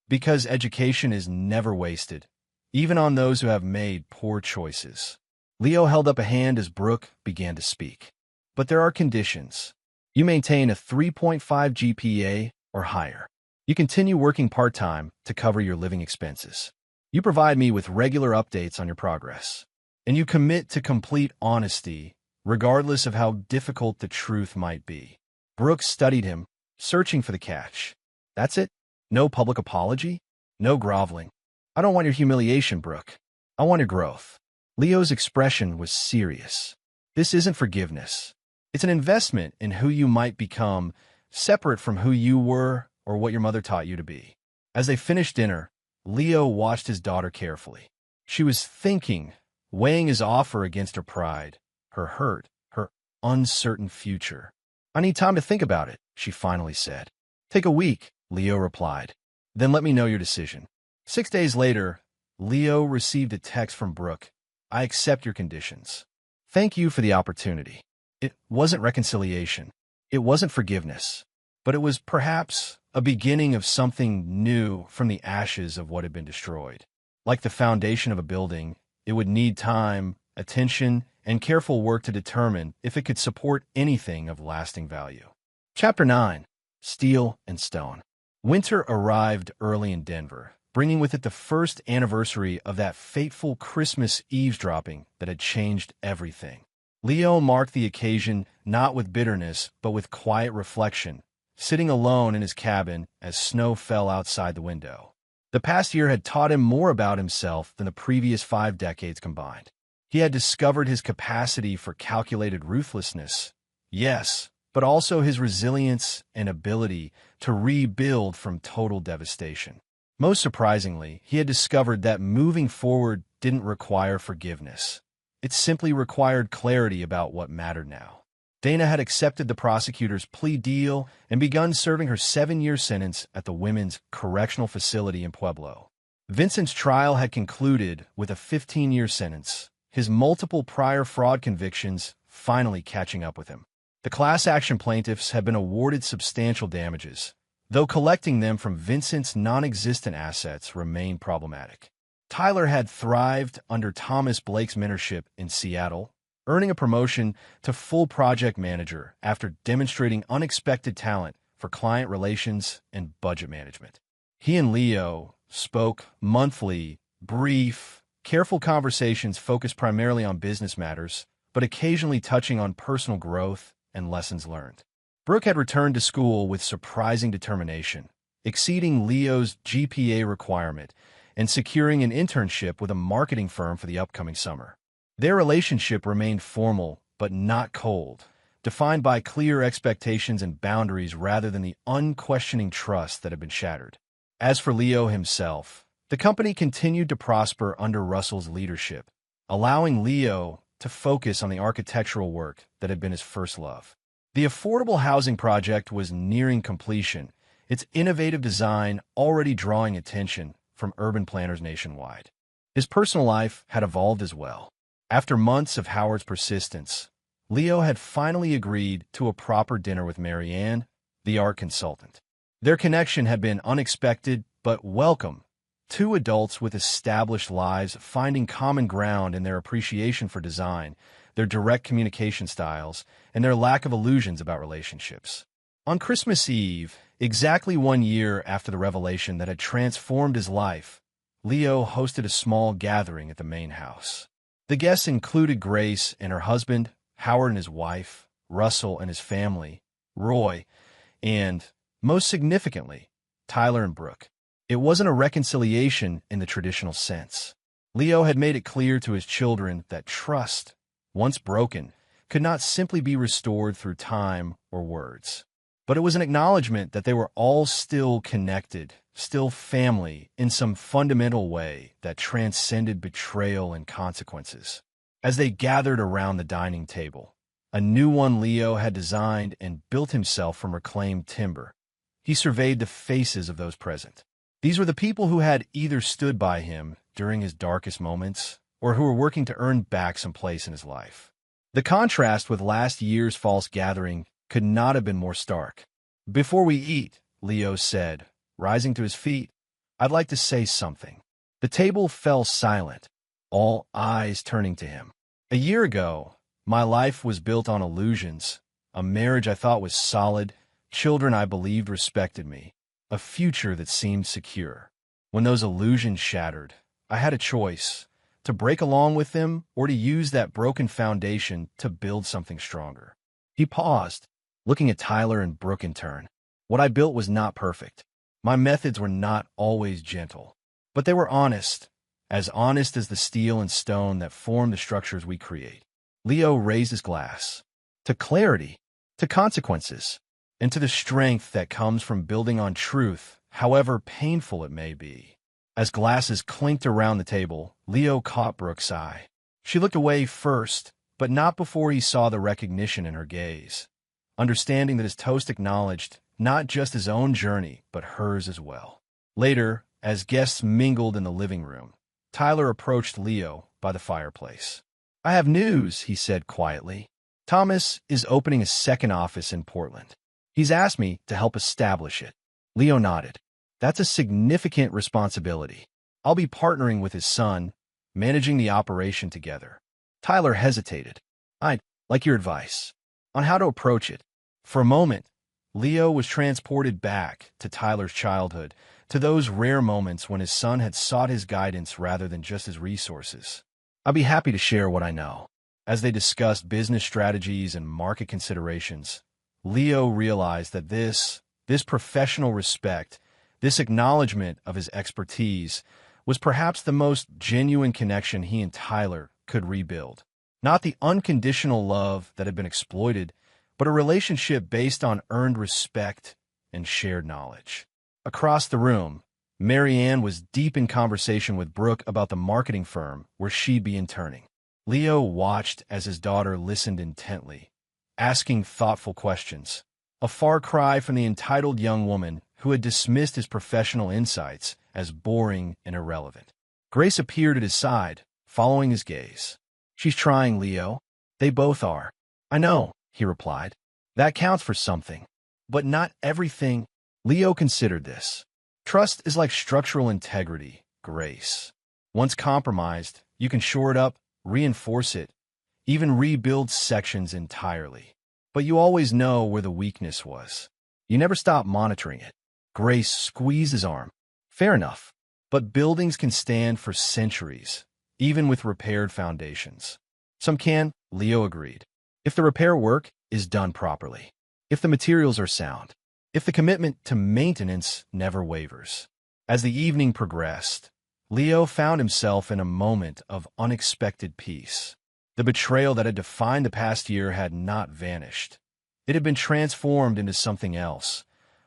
S2: Because education is never wasted, even on those who have made poor choices. Leo held up a hand as Brooke began to speak. But there are conditions. You maintain a 3.5 GPA or higher. You continue working part-time to cover your living expenses. You provide me with regular updates on your progress. And you commit to complete honesty, regardless of how difficult the truth might be. Brooke studied him, searching for the catch. That's it? No public apology? No groveling? I don't want your humiliation, Brooke. I want your growth. Leo's expression was serious. This isn't forgiveness. It's an investment in who you might become, separate from who you were or what your mother taught you to be. As they finished dinner, Leo watched his daughter carefully. She was thinking, weighing his offer against her pride, her hurt, her uncertain future. I need time to think about it, she finally said. Take a week, Leo replied. Then let me know your decision. 6 days later, Leo received a text from Brooke. I accept your conditions. Thank you for the opportunity. It wasn't reconciliation. It wasn't forgiveness. But it was perhaps a beginning of something new from the ashes of what had been destroyed. Like the foundation of a building, it would need time, attention, and careful work to determine if it could support anything of lasting value. Chapter 9. Steel and Stone. Winter arrived early in Denver, bringing with it the first anniversary of that fateful Christmas eavesdropping that had changed everything. Leo marked the occasion not with bitterness, but with quiet reflection, sitting alone in his cabin as snow fell outside the window. The past year had taught him more about himself than the previous 5 decades combined. He had discovered his capacity for calculated ruthlessness, yes, but also his resilience and ability to rebuild from total devastation. Most surprisingly, he had discovered that moving forward didn't require forgiveness. It simply required clarity about what mattered now. Dana had accepted the prosecutor's plea deal and begun serving her 7-year sentence at the Women's Correctional Facility in Pueblo. Vincent's trial had concluded with a 15-year sentence, his multiple prior fraud convictions finally catching up with him. The class action plaintiffs had been awarded substantial damages, though collecting them from Vincent's non-existent assets remained problematic. Tyler had thrived under Thomas Blake's mentorship in Seattle, earning a promotion to full project manager after demonstrating unexpected talent for client relations and budget management. He and Leo spoke monthly, brief, careful conversations focused primarily on business matters, but occasionally touching on personal growth and lessons learned. Brooke had returned to school with surprising determination, exceeding Leo's GPA requirement and securing an internship with a marketing firm for the upcoming summer. Their relationship remained formal but not cold, defined by clear expectations and boundaries rather than the unquestioning trust that had been shattered. As for Leo himself, the company continued to prosper under Russell's leadership, allowing Leo to focus on the architectural work that had been his first love. The affordable housing project was nearing completion, its innovative design already drawing attention from urban planners nationwide. His personal life had evolved as well. After months of Howard's persistence, Leo had finally agreed to a proper dinner with Marianne, the art consultant. Their connection had been unexpected but welcome. 2 adults with established lives finding common ground in their appreciation for design, their direct communication styles, and their lack of illusions about relationships. On Christmas Eve, exactly 1 year after the revelation that had transformed his life, Leo hosted a small gathering at the main house. The guests included Grace and her husband, Howard and his wife, Russell and his family, Roy, and, most significantly, Tyler and Brooke. It wasn't a reconciliation in the traditional sense. Leo had made it clear to his children that trust, once broken, could not simply be restored through time or words. But it was an acknowledgement that they were all still connected, still family, in some fundamental way that transcended betrayal and consequences. As they gathered around the dining table, a new one Leo had designed and built himself from reclaimed timber, he surveyed the faces of those present. These were the people who had either stood by him during his darkest moments or who were working to earn back some place in his life. The contrast with last year's false gathering could not have been more stark. Before we eat, Leo said, rising to his feet, I'd like to say something." The table fell silent, all eyes turning to him. "A year ago, my life was built on illusions, a marriage I thought was solid, children I believed respected me, a future that seemed secure. When those illusions shattered, I had a choice, to break along with them or to use that broken foundation to build something stronger." He paused, looking at Tyler and Brooke in turn. "What I built was not perfect. My methods were not always gentle, but they were honest as the steel and stone that form the structures we create." Leo raised his glass. "To clarity, to consequences, and to the strength that comes from building on truth, however painful it may be." As glasses clinked around the table, Leo caught Brooke's eye. She looked away first, but not before he saw the recognition in her gaze, understanding that his toast acknowledged not just his own journey, but hers as well. Later, as guests mingled in the living room, Tyler approached Leo by the fireplace. "I have news," he said quietly. "Thomas is opening a second office in Portland. He's asked me to help establish it." Leo nodded. "That's a significant responsibility. I'll be partnering with his son, managing the operation together." Tyler hesitated. "I'd like your advice on how to approach it." For a moment, Leo was transported back to Tyler's childhood, to those rare moments when his son had sought his guidance rather than just his resources. "I'd be happy to share what I know." As they discussed business strategies and market considerations, Leo realized that this professional respect, this acknowledgement of his expertise, was perhaps the most genuine connection he and Tyler could rebuild. Not the unconditional love that had been exploited, but a relationship based on earned respect and shared knowledge. Across the room, Marianne was deep in conversation with Brooke about the marketing firm where she'd be interning. Leo watched as his daughter listened intently, asking thoughtful questions, a far cry from the entitled young woman who had dismissed his professional insights as boring and irrelevant. Grace appeared at his side, following his gaze. "She's trying, Leo. They both are." "I know," he replied. "That counts for something. But not everything." Leo considered this. "Trust is like structural integrity, Grace. Once compromised, you can shore it up, reinforce it, even rebuild sections entirely. But you always know where the weakness was. You never stop monitoring it." Grace squeezed his arm. "Fair enough. But buildings can stand for centuries, even with repaired foundations." "Some can," Leo agreed, "if the repair work is done properly, if the materials are sound, if the commitment to maintenance never wavers." As the evening progressed, Leo found himself in a moment of unexpected peace. The betrayal that had defined the past year had not vanished. It had been transformed into something else,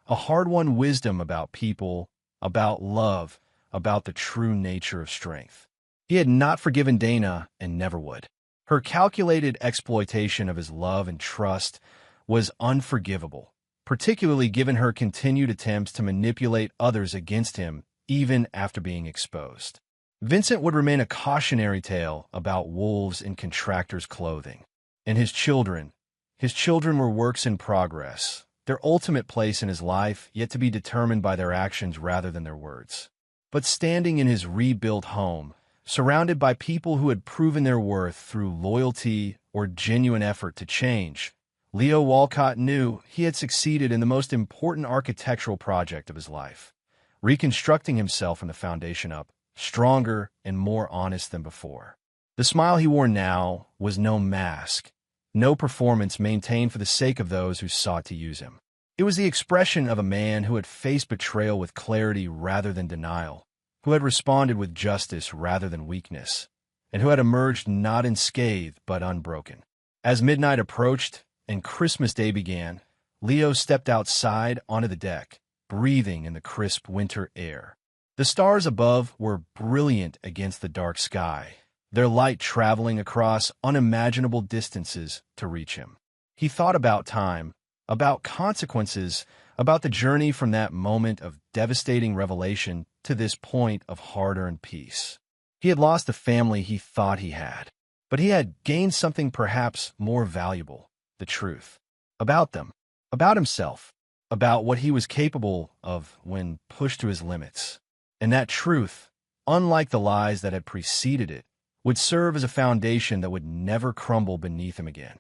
S2: a hard-won wisdom about people, about love, about the true nature of strength. He had not forgiven Dana and never would. Her calculated exploitation of his love and trust was unforgivable, particularly given her continued attempts to manipulate others against him even after being exposed. Vincent would remain a cautionary tale about wolves in contractors' clothing. And his children were works in progress, their ultimate place in his life yet to be determined by their actions rather than their words. But standing in his rebuilt home, surrounded by people who had proven their worth through loyalty or genuine effort to change, Leo Walcott knew he had succeeded in the most important architectural project of his life, reconstructing himself from the foundation up, stronger and more honest than before. The smile he wore now was no mask, no performance maintained for the sake of those who sought to use him. It was the expression of a man who had faced betrayal with clarity rather than denial, who had responded with justice rather than weakness, and who had emerged not unscathed but unbroken. As midnight approached and Christmas Day began, Leo stepped outside onto the deck, breathing in the crisp winter air. The stars above were brilliant against the dark sky, their light traveling across unimaginable distances to reach him. He thought about time, about consequences, about the journey from that moment of devastating revelation to this point of hard-earned peace. He had lost the family he thought he had, but he had gained something perhaps more valuable, the truth. About them, about himself, about what he was capable of when pushed to his limits. And that truth, unlike the lies that had preceded it, would serve as a foundation that would never crumble beneath him again.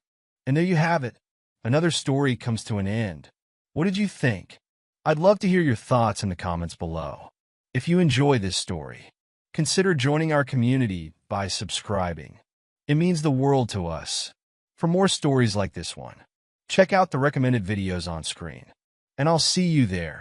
S2: And there you have it. Another story comes to an end. What did you think? I'd love to hear your thoughts in the comments below. If you enjoy this story, consider joining our community by subscribing. It means the world to us. For more stories like this one, check out the recommended videos on screen. And I'll see you there.